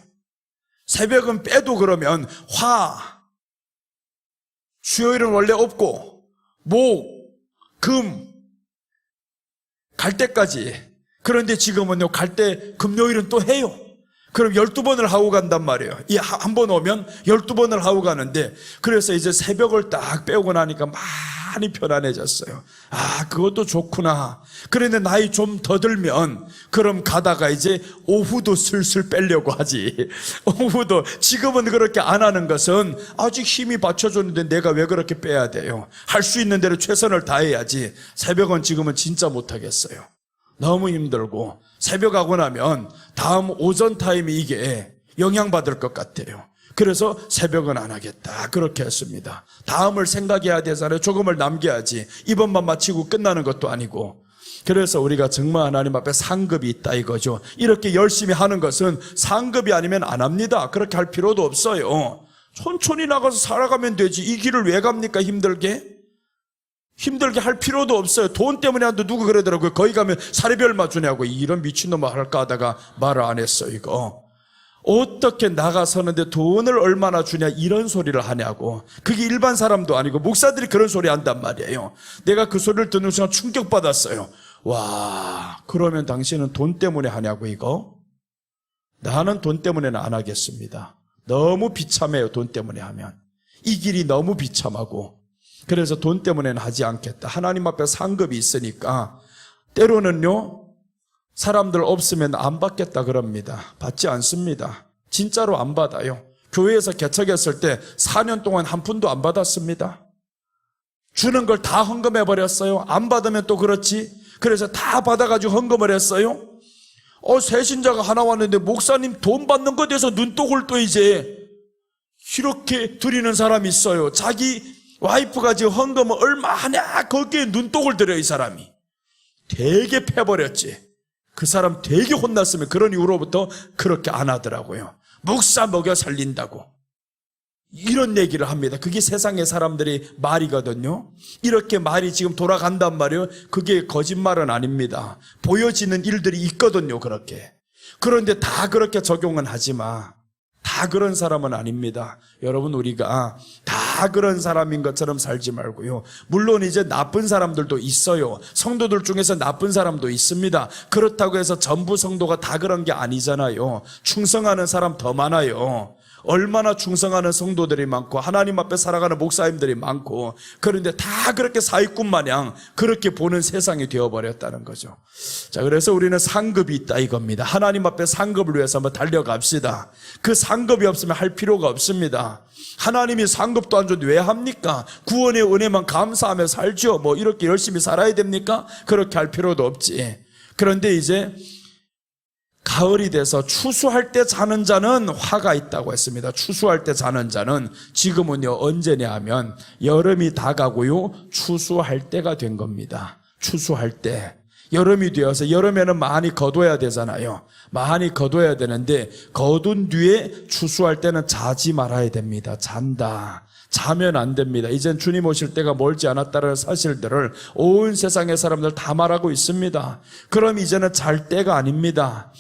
새벽은 빼도 그러면 수요일은 원래 없고 목, 금 갈 때까지 그런데 지금은요, 갈 때 금요일은 또 해요. 그럼 12번을 하고 간단 말이에요. 이 한 번 오면 12번을 하고 가는데, 그래서 이제 새벽을 딱 빼고 나니까 많이 편안해졌어요. 아, 그것도 좋구나. 그런데 나이 좀 더 들면, 그럼 가다가 이제 오후도 슬슬 빼려고 하지. 오후도, 지금은 그렇게 안 하는 것은 아직 힘이 받쳐줬는데 내가 왜 그렇게 빼야 돼요? 할 수 있는 대로 최선을 다해야지. 새벽은 지금은 진짜 못하겠어요. 너무 힘들고, 새벽하고 나면 다음 오전 타임이 이게 영향받을 것 같아요. 그래서 새벽은 안 하겠다, 그렇게 했습니다. 다음을 생각해야 되잖아요. 조금을 남겨야지. 이번만 마치고 끝나는 것도 아니고. 그래서 우리가 정말 하나님 앞에 상급이 있다 이거죠. 이렇게 열심히 하는 것은 상급이 아니면 안 합니다. 그렇게 할 필요도 없어요. 천천히 나가서 살아가면 되지. 이 길을 왜 갑니까? 힘들게 할 필요도 없어요. 돈 때문에 한도 누구 그러더라고요. 거기 가면 사례비 얼마 주냐고. 이런 미친놈 할까 하다가 말을 안 했어, 이거. 어떻게 나가서는데 돈을 얼마나 주냐, 이런 소리를 하냐고. 그게 일반 사람도 아니고 목사들이 그런 소리 한단 말이에요. 내가 그 소리를 듣는 순간 충격받았어요. 와, 그러면 당신은 돈 때문에 하냐고, 이거? 나는 돈 때문에는 안 하겠습니다. 너무 비참해요, 돈 때문에 하면. 이 길이 너무 비참하고. 그래서 돈 때문에는 하지 않겠다. 하나님 앞에 상급이 있으니까. 때로는요, 사람들 없으면 안 받겠다 그럽니다. 받지 않습니다. 진짜로 안 받아요. 교회에서 개척했을 때 4년 동안 한 푼도 안 받았습니다. 주는 걸 다 헌금해버렸어요. 안 받으면 또 그렇지. 그래서 다 받아가지고 헌금을 했어요. 새신자가 하나 왔는데 목사님 돈 받는 것에 대해서 눈독을 또 이제 이렇게 드리는 사람이 있어요. 자기 와이프가 지금 헌금을 얼마 하냐, 거기에 눈독을 들여, 이 사람이. 되게 패버렸지. 그 사람 되게 혼났으면 그런 이후로부터 그렇게 안 하더라고요. 목사 먹여 살린다고. 이런 얘기를 합니다. 그게 세상의 사람들이 말이거든요. 이렇게 말이 지금 돌아간단 말이에요. 그게 거짓말은 아닙니다. 보여지는 일들이 있거든요, 그렇게. 그런데 다 그렇게 적용은 하지 마. 다 그런 사람은 아닙니다. 여러분, 우리가 다 그런 사람인 것처럼 살지 말고요. 물론 이제 나쁜 사람들도 있어요. 성도들 중에서 나쁜 사람도 있습니다. 그렇다고 해서 전부 성도가 다 그런 게 아니잖아요. 충성하는 사람 더 많아요. 얼마나 충성하는 성도들이 많고 하나님 앞에 살아가는 목사님들이 많고, 그런데 다 그렇게 사기꾼 마냥 그렇게 보는 세상이 되어버렸다는 거죠. 자, 그래서 우리는 상급이 있다 이겁니다. 하나님 앞에 상급을 위해서 한번 달려갑시다. 그 상급이 없으면 할 필요가 없습니다. 하나님이 상급도 안 줬는데 왜 합니까? 구원의 은혜만 감사하며 살죠. 뭐 이렇게 열심히 살아야 됩니까? 그렇게 할 필요도 없지. 그런데 이제 가을이 돼서 추수할 때 자는 자는 화가 있다고 했습니다. 추수할 때 자는 자는 지금은요, 언제냐 하면 여름이 다가고요, 추수할 때가 된 겁니다. 추수할 때. 여름이 되어서, 여름에는 많이 거둬야 되잖아요. 많이 거둬야 되는데 거둔 뒤에 추수할 때는 자지 말아야 됩니다. 잔다. 자면 안 됩니다. 이젠 주님 오실 때가 멀지 않았다는 사실들을 온 세상의 사람들 다 말하고 있습니다. 그럼 이제는 잘 때가 아닙니다.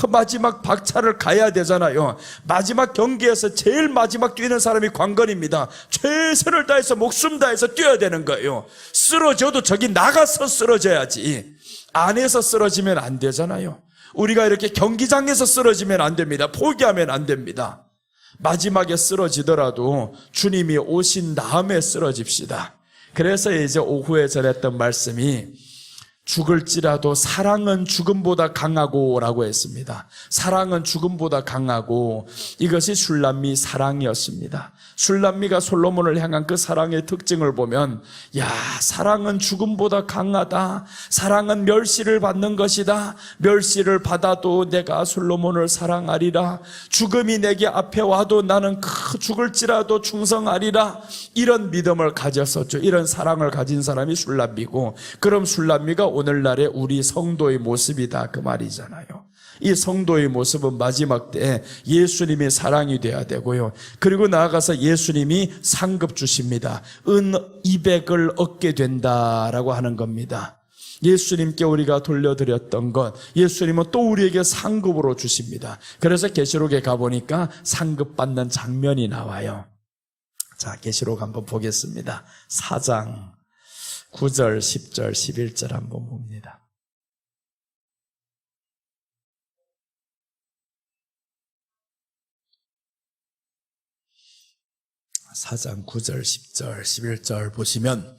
마지막 박차를 가야 되잖아요. 마지막 경기에서 제일 마지막 뛰는 사람이 관건입니다. 최선을 다해서 목숨 다해서 뛰어야 되는 거예요. 쓰러져도 저기 나가서 쓰러져야지. 안에서 쓰러지면 안 되잖아요. 우리가 이렇게 경기장에서 쓰러지면 안 됩니다. 포기하면 안 됩니다. 마지막에 쓰러지더라도 주님이 오신 다음에 쓰러집시다. 그래서 이제 오후에 전했던 말씀이 죽을지라도 사랑은 죽음보다 강하고 라고 했습니다. 사랑은 죽음보다 강하고, 이것이 슐람미 사랑이었습니다. 슐람미가 솔로몬을 향한 그 사랑의 특징을 보면, 야, 사랑은 죽음보다 강하다. 사랑은 멸시를 받는 것이다. 멸시를 받아도 내가 솔로몬을 사랑하리라. 죽음이 내게 앞에 와도 나는 죽을지라도 충성하리라. 이런 믿음을 가졌었죠. 이런 사랑을 가진 사람이 슐람미고, 그럼 슐람미가 오늘날의 우리 성도의 모습이다, 그 말이잖아요. 이 성도의 모습은 마지막 때 예수님이 사랑이 돼야 되고요. 그리고 나아가서 예수님이 상급 주십니다. 은 200을 얻게 된다라고 하는 겁니다. 예수님께 우리가 돌려드렸던 것, 예수님은 또 우리에게 상급으로 주십니다. 그래서 계시록에 가보니까 상급 받는 장면이 나와요. 자, 계시록 한번 보겠습니다. 4장 9절, 10절, 11절 한번 봅니다. 4장 9절, 10절, 11절 보시면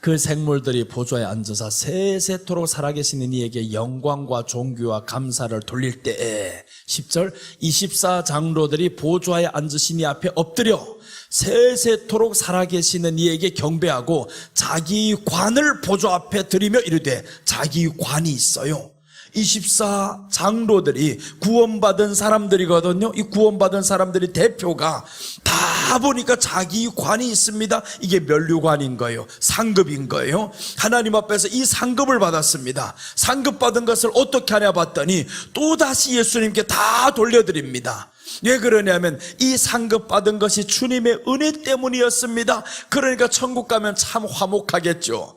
그 생물들이 보좌에 앉아서 세세토록 살아계시는 이에게 영광과 존귀와 감사를 돌릴 때에 10절 24장로들이 보좌에 앉으신 이 앞에 엎드려 세세토록 살아계시는 이에게 경배하고 자기 관을 보좌 앞에 드리며 이르되 자기 관이 있어요. 24장로들이 구원받은 사람들이거든요. 이 구원받은 사람들이 대표가 다 보니까 자기 관이 있습니다. 이게 면류관인 거예요. 상급인 거예요. 하나님 앞에서 이 상급을 받았습니다. 상급 받은 것을 어떻게 하냐 봤더니 또다시 예수님께 다 돌려드립니다. 왜 그러냐면 이 상급 받은 것이 주님의 은혜 때문이었습니다. 그러니까 천국 가면 참 화목하겠죠.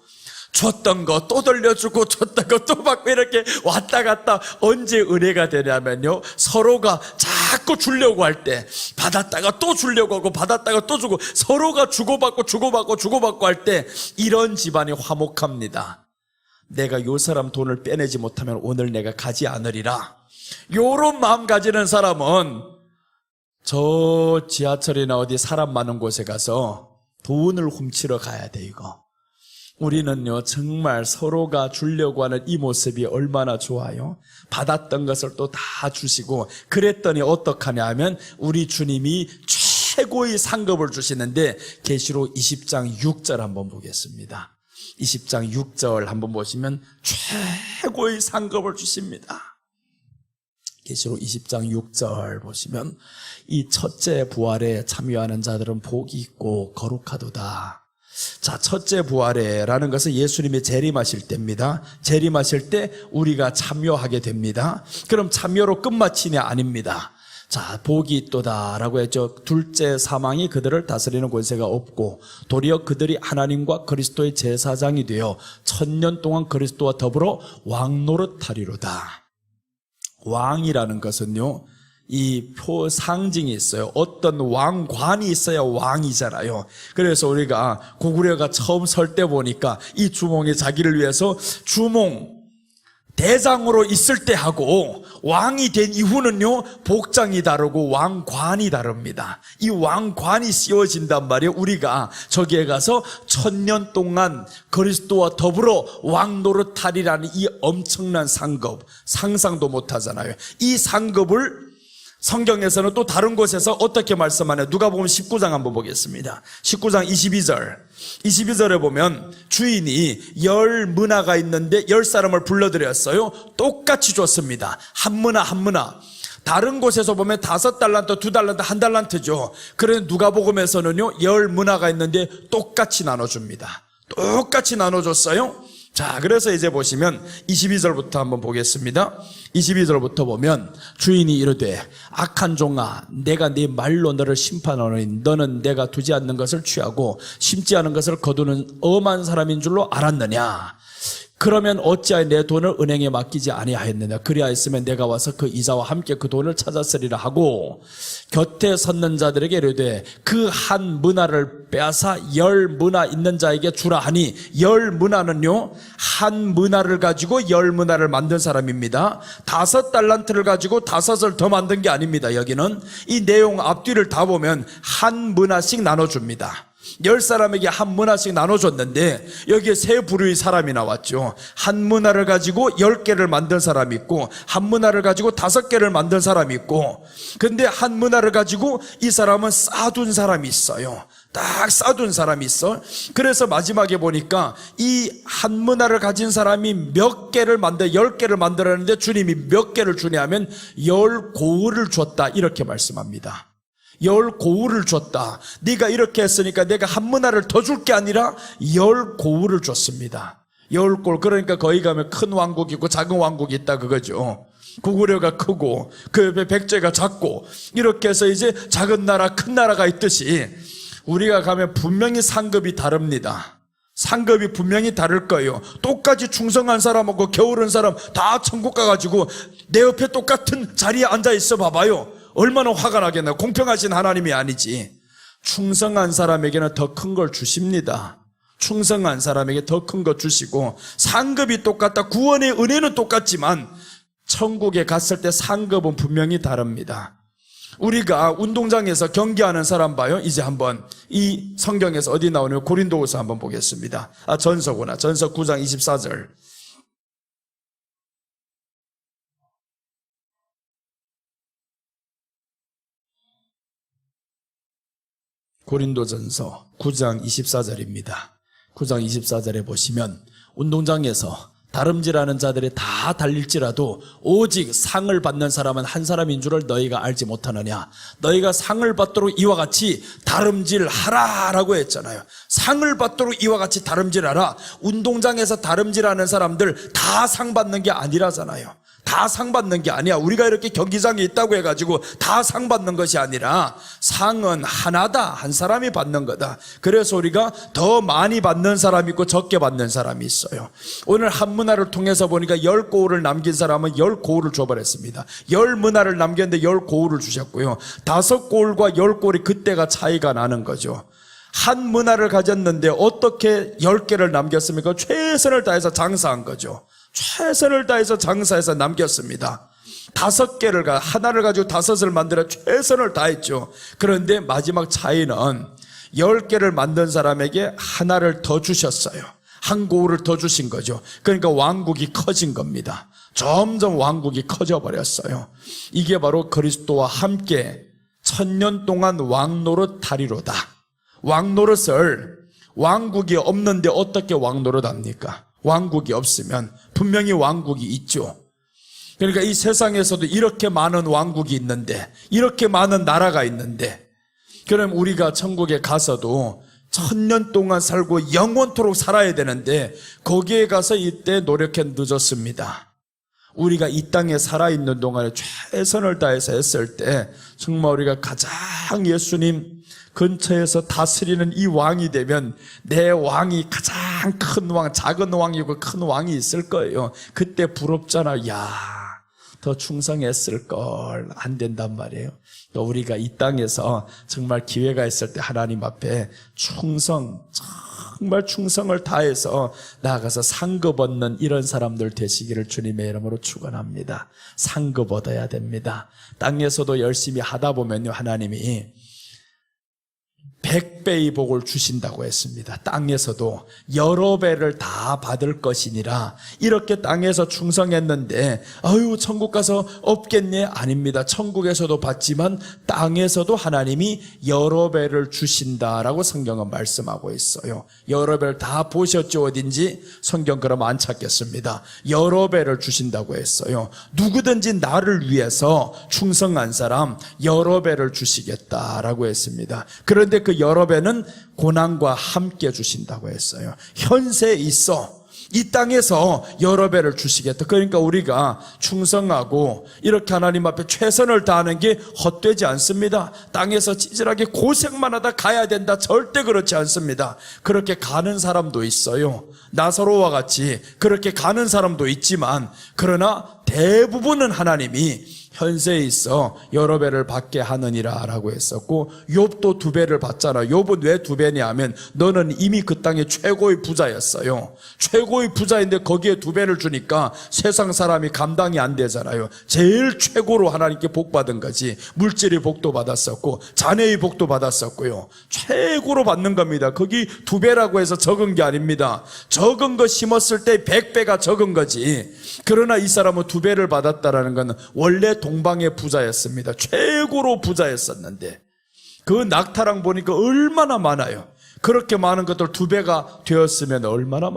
줬던 거 또 돌려주고 줬던 거 또 받고 이렇게 왔다 갔다. 언제 은혜가 되냐면요, 서로가 자꾸 주려고 할 때 받았다가 또 주려고 하고 받았다가 또 주고 서로가 주고받고 할 때 이런 집안이 화목합니다. 내가 요 사람 돈을 빼내지 못하면 오늘 내가 가지 않으리라, 요런 마음 가지는 사람은 저 지하철이나 어디 사람 많은 곳에 가서 돈을 훔치러 가야 돼. 이거 우리는요 정말 서로가 주려고 하는 이 모습이 얼마나 좋아요. 받았던 것을 또 다 주시고, 그랬더니 어떡하냐 하면 우리 주님이 최고의 상급을 주시는데, 계시록 20장 6절 한번 보겠습니다. 20장 6절 한번 보시면 최고의 상급을 주십니다. 계시록 20장 6절 보시면 이 첫째 부활에 참여하는 자들은 복이 있고 거룩하도다. 자, 첫째 부활에라는 것은 예수님이 재림하실 때입니다. 재림하실 때 우리가 참여하게 됩니다. 그럼 참여로 끝마치냐? 아닙니다. 자, 복이 있도다라고 했죠. 둘째 사망이 그들을 다스리는 권세가 없고 도리어 그들이 하나님과 그리스도의 제사장이 되어 1000년 동안 그리스도와 더불어 왕노릇하리로다. 왕이라는 것은요, 이 표 상징이 있어요. 어떤 왕관이 있어야 왕이잖아요. 그래서 우리가 고구려가 처음 설 때 보니까 이 주몽이 자기를 위해서 주몽 대장으로 있을 때 하고 왕이 된 이후는요 복장이 다르고 왕관이 다릅니다. 이 왕관이 씌워진단 말이에요. 우리가 저기에 가서 1000년 동안 그리스도와 더불어 왕노릇하리라는 이 엄청난 상급, 상상도 못하잖아요. 이 상급을 성경에서는 또 다른 곳에서 어떻게 말씀하냐. 누가복음 19장 한번 보겠습니다. 19장 22절에 보면 주인이 10문화가 있는데 10사람을 불러들였어요. 똑같이 줬습니다. 한 문화. 다른 곳에서 보면 5달란트, 2달란트, 1달란트죠. 그런데 누가복음에서는요 10문화가 있는데 똑같이 나눠줍니다. 똑같이 나눠줬어요. 자, 그래서 이제 보시면 22절부터 한번 보겠습니다. 22절부터 보면 주인이 이르되 악한 종아, 내가 네 말로 너를 심판하노니 너는 내가 두지 않는 것을 취하고 심지 않은 것을 거두는 엄한 사람인 줄로 알았느냐? 그러면 어찌하여 내 돈을 은행에 맡기지 아니하였느냐? 그리하였으면 내가 와서 그 이자와 함께 그 돈을 찾았으리라 하고, 곁에 섰는 자들에게 이르되 그 한 문화를 빼앗아 10문화 있는 자에게 주라 하니, 10문화는요 한 문화를 가지고 10문화를 만든 사람입니다. 5달란트를 가지고 5을 더 만든 게 아닙니다. 여기는 이 내용 앞뒤를 다 보면 한 문화씩 나눠줍니다. 10사람에게 한 문화씩 나눠줬는데 여기에 세 부류의 사람이 나왔죠. 한 문화를 가지고 10개를 만든 사람이 있고, 한 문화를 가지고 5개를 만든 사람이 있고, 근데 한 문화를 가지고 이 사람은 쌓아둔 사람이 있어요. 딱 쌓아둔 사람이 있어. 그래서 마지막에 보니까 이 한 문화를 가진 사람이 몇 개를 10개를 만들었는데 주님이 몇 개를 주냐면 10고울을 줬다, 이렇게 말씀합니다. 10고울을 줬다. 네가 이렇게 했으니까 내가 한 문화를 더 줄 게 아니라 10고울을 줬습니다. 10고울, 그러니까 거기 가면 큰 왕국이 있고 작은 왕국이 있다 그거죠. 고구려가 크고 그 옆에 백제가 작고, 이렇게 해서 이제 작은 나라 큰 나라가 있듯이 우리가 가면 분명히 상급이 다릅니다. 상급이 분명히 다를 거예요. 똑같이 충성한 사람하고 게으른 사람 다 천국 가가지고 내 옆에 똑같은 자리에 앉아있어 봐봐요. 얼마나 화가 나겠나요? 공평하신 하나님이 아니지. 충성한 사람에게는 더 큰 걸 주십니다. 충성한 사람에게 더 큰 거 주시고, 상급이 똑같다. 구원의 은혜는 똑같지만 천국에 갔을 때 상급은 분명히 다릅니다. 우리가 운동장에서 경기하는 사람 봐요. 이제 한번 이 성경에서 어디 나오냐면 고린도후서 한번 보겠습니다. 전서구나. 전서 9장 24절. 고린도전서 9장 24절입니다. 9장 24절에 보시면 운동장에서 다름질하는 자들이 다 달릴지라도 오직 상을 받는 사람은 한 사람인 줄을 너희가 알지 못하느냐. 너희가 상을 받도록 이와 같이 다름질하라라고 했잖아요. 상을 받도록 이와 같이 다름질하라. 운동장에서 다름질하는 사람들 다 상 받는 게 아니라잖아요. 다 상 받는 게 아니야. 우리가 이렇게 경기장에 있다고 해가지고 다 상 받는 것이 아니라 상은 하나다. 한 사람이 받는 거다. 그래서 우리가 더 많이 받는 사람이 있고 적게 받는 사람이 있어요. 오늘 한 문화를 통해서 보니까 10고울을 남긴 사람은 10고울을 줘버렸습니다. 10문화를 남겼는데 10고울을 주셨고요. 5고울과 10고울이 그때가 차이가 나는 거죠. 한 문화를 가졌는데 어떻게 10개를 남겼습니까? 최선을 다해서 장사한 거죠. 최선을 다해서 장사해서 남겼습니다. 5개를 하나를 가지고 5을 만들어 최선을 다했죠. 그런데 마지막 차이는 10개를 만든 사람에게 하나를 더 주셨어요. 한 고울을 더 주신 거죠. 그러니까 왕국이 커진 겁니다. 점점 왕국이 커져 버렸어요. 이게 바로 그리스도와 함께 1000년 동안 왕노릇 하리로다. 왕노릇을, 왕국이 없는데 어떻게 왕노릇 합니까? 왕국이 없으면 분명히 왕국이 있죠. 그러니까 이 세상에서도 이렇게 많은 왕국이 있는데, 이렇게 많은 나라가 있는데, 그럼 우리가 천국에 가서도 1000년 동안 살고 영원토록 살아야 되는데 거기에 가서 이때 노력해 늦었습니다. 우리가 이 땅에 살아있는 동안에 최선을 다해서 했을 때 정말 우리가 가장 예수님 근처에서 다스리는 이 왕이 되면 내 왕이 가장 큰 왕, 작은 왕이고 큰 왕이 있을 거예요. 그때 부럽잖아. 야, 더 충성했을 걸. 안 된단 말이에요. 또 우리가 이 땅에서 정말 기회가 있을 때 하나님 앞에 정말 충성을 다해서 나아가서 상급 얻는 이런 사람들 되시기를 주님의 이름으로 축원합니다. 상급 얻어야 됩니다. 땅에서도 열심히 하다 보면요, 하나님이 100배의 복을 주신다고 했습니다. 땅에서도 여러 배를 다 받을 것이니라. 이렇게 땅에서 충성했는데 아유 천국 가서 없겠네? 아닙니다. 천국에서도 받지만 땅에서도 하나님이 여러 배를 주신다라고 성경은 말씀하고 있어요. 여러 배를 다 보셨죠? 어딘지? 성경 그럼 안 찾겠습니다. 여러 배를 주신다고 했어요. 누구든지 나를 위해서 충성한 사람 여러 배를 주시겠다라고 했습니다. 그런데 그 여러 배는 고난과 함께 주신다고 했어요. 현세에 있어 이 땅에서 여러 배를 주시겠다. 그러니까 우리가 충성하고 이렇게 하나님 앞에 최선을 다하는 게 헛되지 않습니다. 땅에서 찌질하게 고생만 하다 가야 된다. 절대 그렇지 않습니다. 그렇게 가는 사람도 있어요. 나사로와 같이 그렇게 가는 사람도 있지만 그러나 대부분은 하나님이 현세에 있어 여러 배를 받게 하느니라 라고 했었고, 욥도 2배를 받잖아. 욥은 왜 2배냐 하면 너는 이미 그 땅의 최고의 부자였어요. 최고의 부자인데 거기에 2배를 주니까 세상 사람이 감당이 안 되잖아요. 제일 최고로 하나님께 복 받은 거지. 물질의 복도 받았었고 자녀의 복도 받았었고요. 최고로 받는 겁니다. 거기 2배라고 해서 적은 게 아닙니다. 적은 거 심었을 때 100배가 적은 거지. 그러나 이 사람은 2배를 받았다라는 건 원래 동방의 부자였습니다. 최고로 부자였었는데 그 낙타랑 보니까 얼마나 많아요. 그렇게 많은 것들 2배가 되었으면 얼마나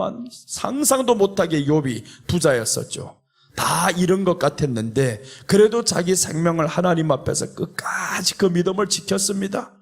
상상도 못하게 욥이 부자였었죠. 다 잃은 것 같았는데 그래도 자기 생명을 하나님 앞에서 끝까지 그 믿음을 지켰습니다.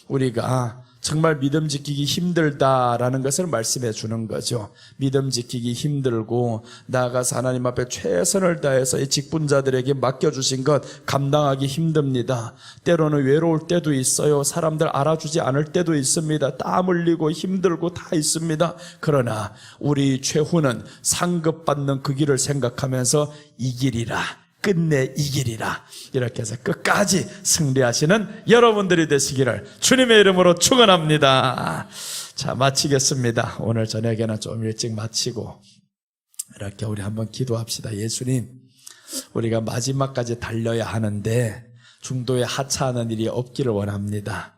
우리가 정말 믿음 지키기 힘들다라는 것을 말씀해 주는 거죠. 믿음 지키기 힘들고 나아가서 하나님 앞에 최선을 다해서 이 직분자들에게 맡겨주신 것 감당하기 힘듭니다. 때로는 외로울 때도 있어요. 사람들 알아주지 않을 때도 있습니다. 땀 흘리고 힘들고 다 있습니다. 그러나 우리 최후는 상급받는 그 길을 생각하면서 이기리라. 끝내 이기리라. 이렇게 해서 끝까지 승리하시는 여러분들이 되시기를 주님의 이름으로 축원합니다. 자, 마치겠습니다. 오늘 저녁에는 좀 일찍 마치고 이렇게 우리 한번 기도합시다. 예수님, 우리가 마지막까지 달려야 하는데 중도에 하차하는 일이 없기를 원합니다.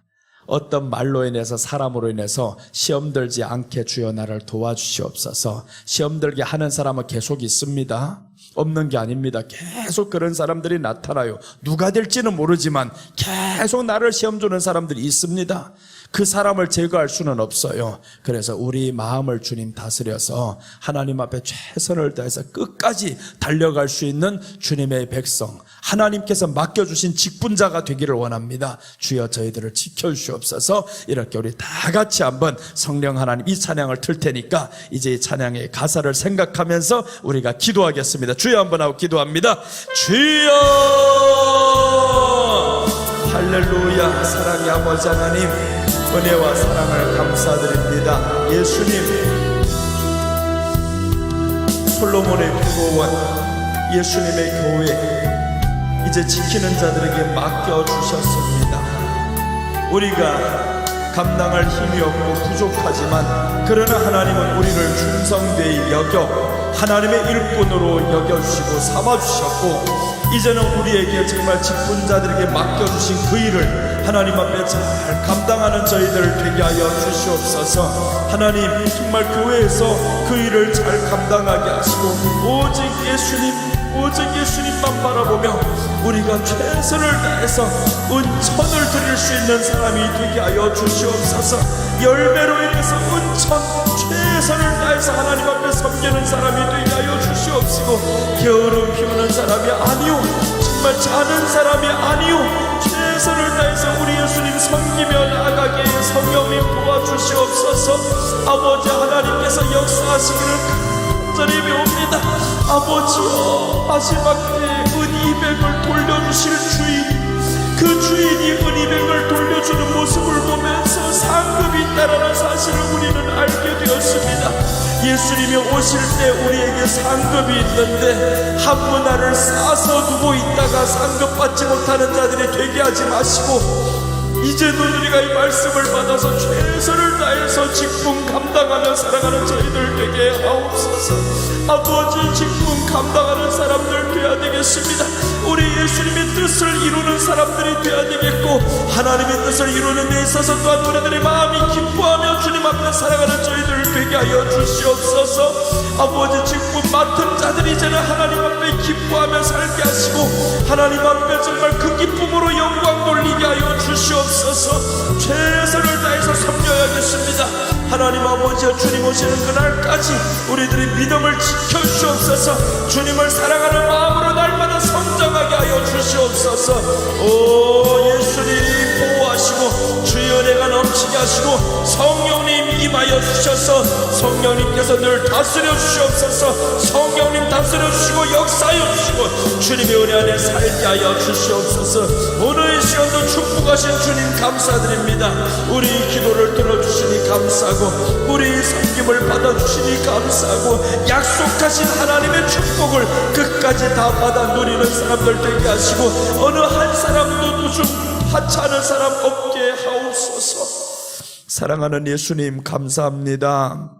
어떤 말로 인해서 사람으로 인해서 시험 들지 않게 주여 나를 도와주시옵소서. 시험 들게 하는 사람은 계속 있습니다. 없는 게 아닙니다. 계속 그런 사람들이 나타나요. 누가 될지는 모르지만 계속 나를 시험 주는 사람들이 있습니다. 그 사람을 제거할 수는 없어요. 그래서 우리 마음을 주님 다스려서 하나님 앞에 최선을 다해서 끝까지 달려갈 수 있는 주님의 백성, 하나님께서 맡겨주신 직분자가 되기를 원합니다. 주여 저희들을 지켜주시옵소서. 이렇게 우리 다 같이 한번 성령 하나님 이 찬양을 틀 테니까 이제 이 찬양의 가사를 생각하면서 우리가 기도하겠습니다. 주여 한번 하고 기도합니다. 주여 할렐루야. 사랑의 아버지 하나님, 은혜와 사랑을 감사드립니다. 예수님, 솔로몬의 부고원 예수님의 교회 이제 지키는 자들에게 맡겨주셨습니다. 우리가 감당할 힘이 없고 부족하지만 그러나 하나님은 우리를 충성되이 여겨 하나님의 일꾼으로 여겨주시고 삼아주셨고 이제는 우리에게 정말 직분자들에게 맡겨주신 그 일을 하나님 앞에 잘 감당하는 저희들 되게 하여 주시옵소서. 하나님 정말 교회에서 그 일을 잘 감당하게 하시고 오직 예수님만 바라보며 우리가 최선을 다해서 은천을 드릴 수 있는 사람이 되게 하여 주시옵소서. 열매로 인해서 은천 최선을 다해서 하나님 앞에 섬기는 사람이 되게 하여 주시옵시고 게으름 피우는 사람이 아니오 정말 자는 사람이 아니오 최선을 다해서 우리 예수님 섬기며 나아가게 성령님 도와주시옵소서. 아버지 하나님께서 역사하시기를 간절히 배웁니다. 아버지여 마지막 때에 은이백을 돌려주실 주인 그 주인이 은이백을 돌려주는 모습을 보면서 상급이 있다라는 사실을 우리는 알게 되었습니다. 예수님이 오실 때 우리에게 상급이 있는데 한 문화를 싸서 두고 있다가 상급받지 못하는 자들이 되게 하지 마시고 이제는 우리가 이 말씀을 받아서 최선을 다해서 직분 감당하며 살아가는 저희들 되게 하옵소서. 아버지 직분 감당하는 사람들 되어야 되겠습니다. 우리 예수님의 뜻을 이루는 사람들이 되어야 되겠고 하나님의 뜻을 이루는 데 있어서 또한 우리들의 마음이 기뻐하며 주님 앞에 살아가는 저희들 되게 하여 주시옵소서. 아버지 직분 맡은 자들이 이제는 하나님 앞에 기뻐하며 살게 하시고 하나님 앞에 정말 그 기쁨으로 영광 돌리게 하여 주시옵소서. 최선을 다해서 섬겨야겠습니다. 하나님 아버지여 주님 오시는 그날까지 우리들의 믿음을 지켜주시옵소서. 주님을 사랑하는 마음으로 날마다 성장하게 하여 주시옵소서. 오 예수님 보호하시고 주의 은혜가 넘치게 하시고 성령님 임하여 주셔서 성령님께서 늘 다스려 주시옵소서. 성령님 다스려 주시고 역사하여 주시고 주님의 은혜 안에 살게 하여 주시옵소서. 오늘 이 시간도 축복하신 주님 감사드립니다. 우리 기도를 들어주시니 감사하고 우리 섬김을 받아주시니 감사하고 약속하신 하나님의 축복을 끝까지 다 받아 누리는 사람들 되게 하시고 어느 한 사람도 누중 하찮은 사람 없게 하옵소서. 사랑하는 예수님 감사합니다.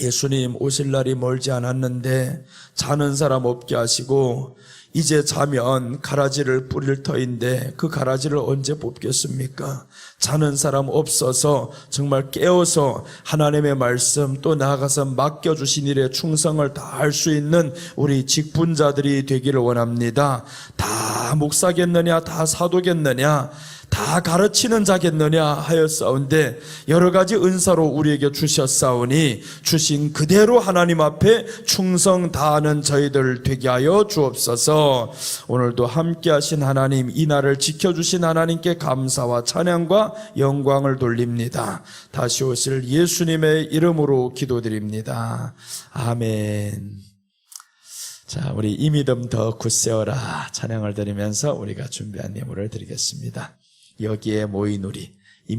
예수님 오실 날이 멀지 않았는데 자는 사람 없게 하시고 이제 자면 가라지를 뿌릴 터인데 그 가라지를 언제 뽑겠습니까? 자는 사람 없어서 정말 깨어서 하나님의 말씀 또 나아가서 맡겨주신 일에 충성을 다할 수 있는 우리 직분자들이 되기를 원합니다. 다 목사겠느냐 다 사도겠느냐 다 가르치는 자겠느냐 하였사온데 여러 가지 은사로 우리에게 주셨사오니 주신 그대로 하나님 앞에 충성 다하는 저희들 되게 하여 주옵소서. 오늘도 함께 하신 하나님 이 날을 지켜주신 하나님께 감사와 찬양과 영광을 돌립니다. 다시 오실 예수님의 이름으로 기도드립니다. 아멘. 자, 우리 이 믿음 더 굳세어라 찬양을 드리면서 우리가 준비한 예물을 드리겠습니다. 여기에 모인 우리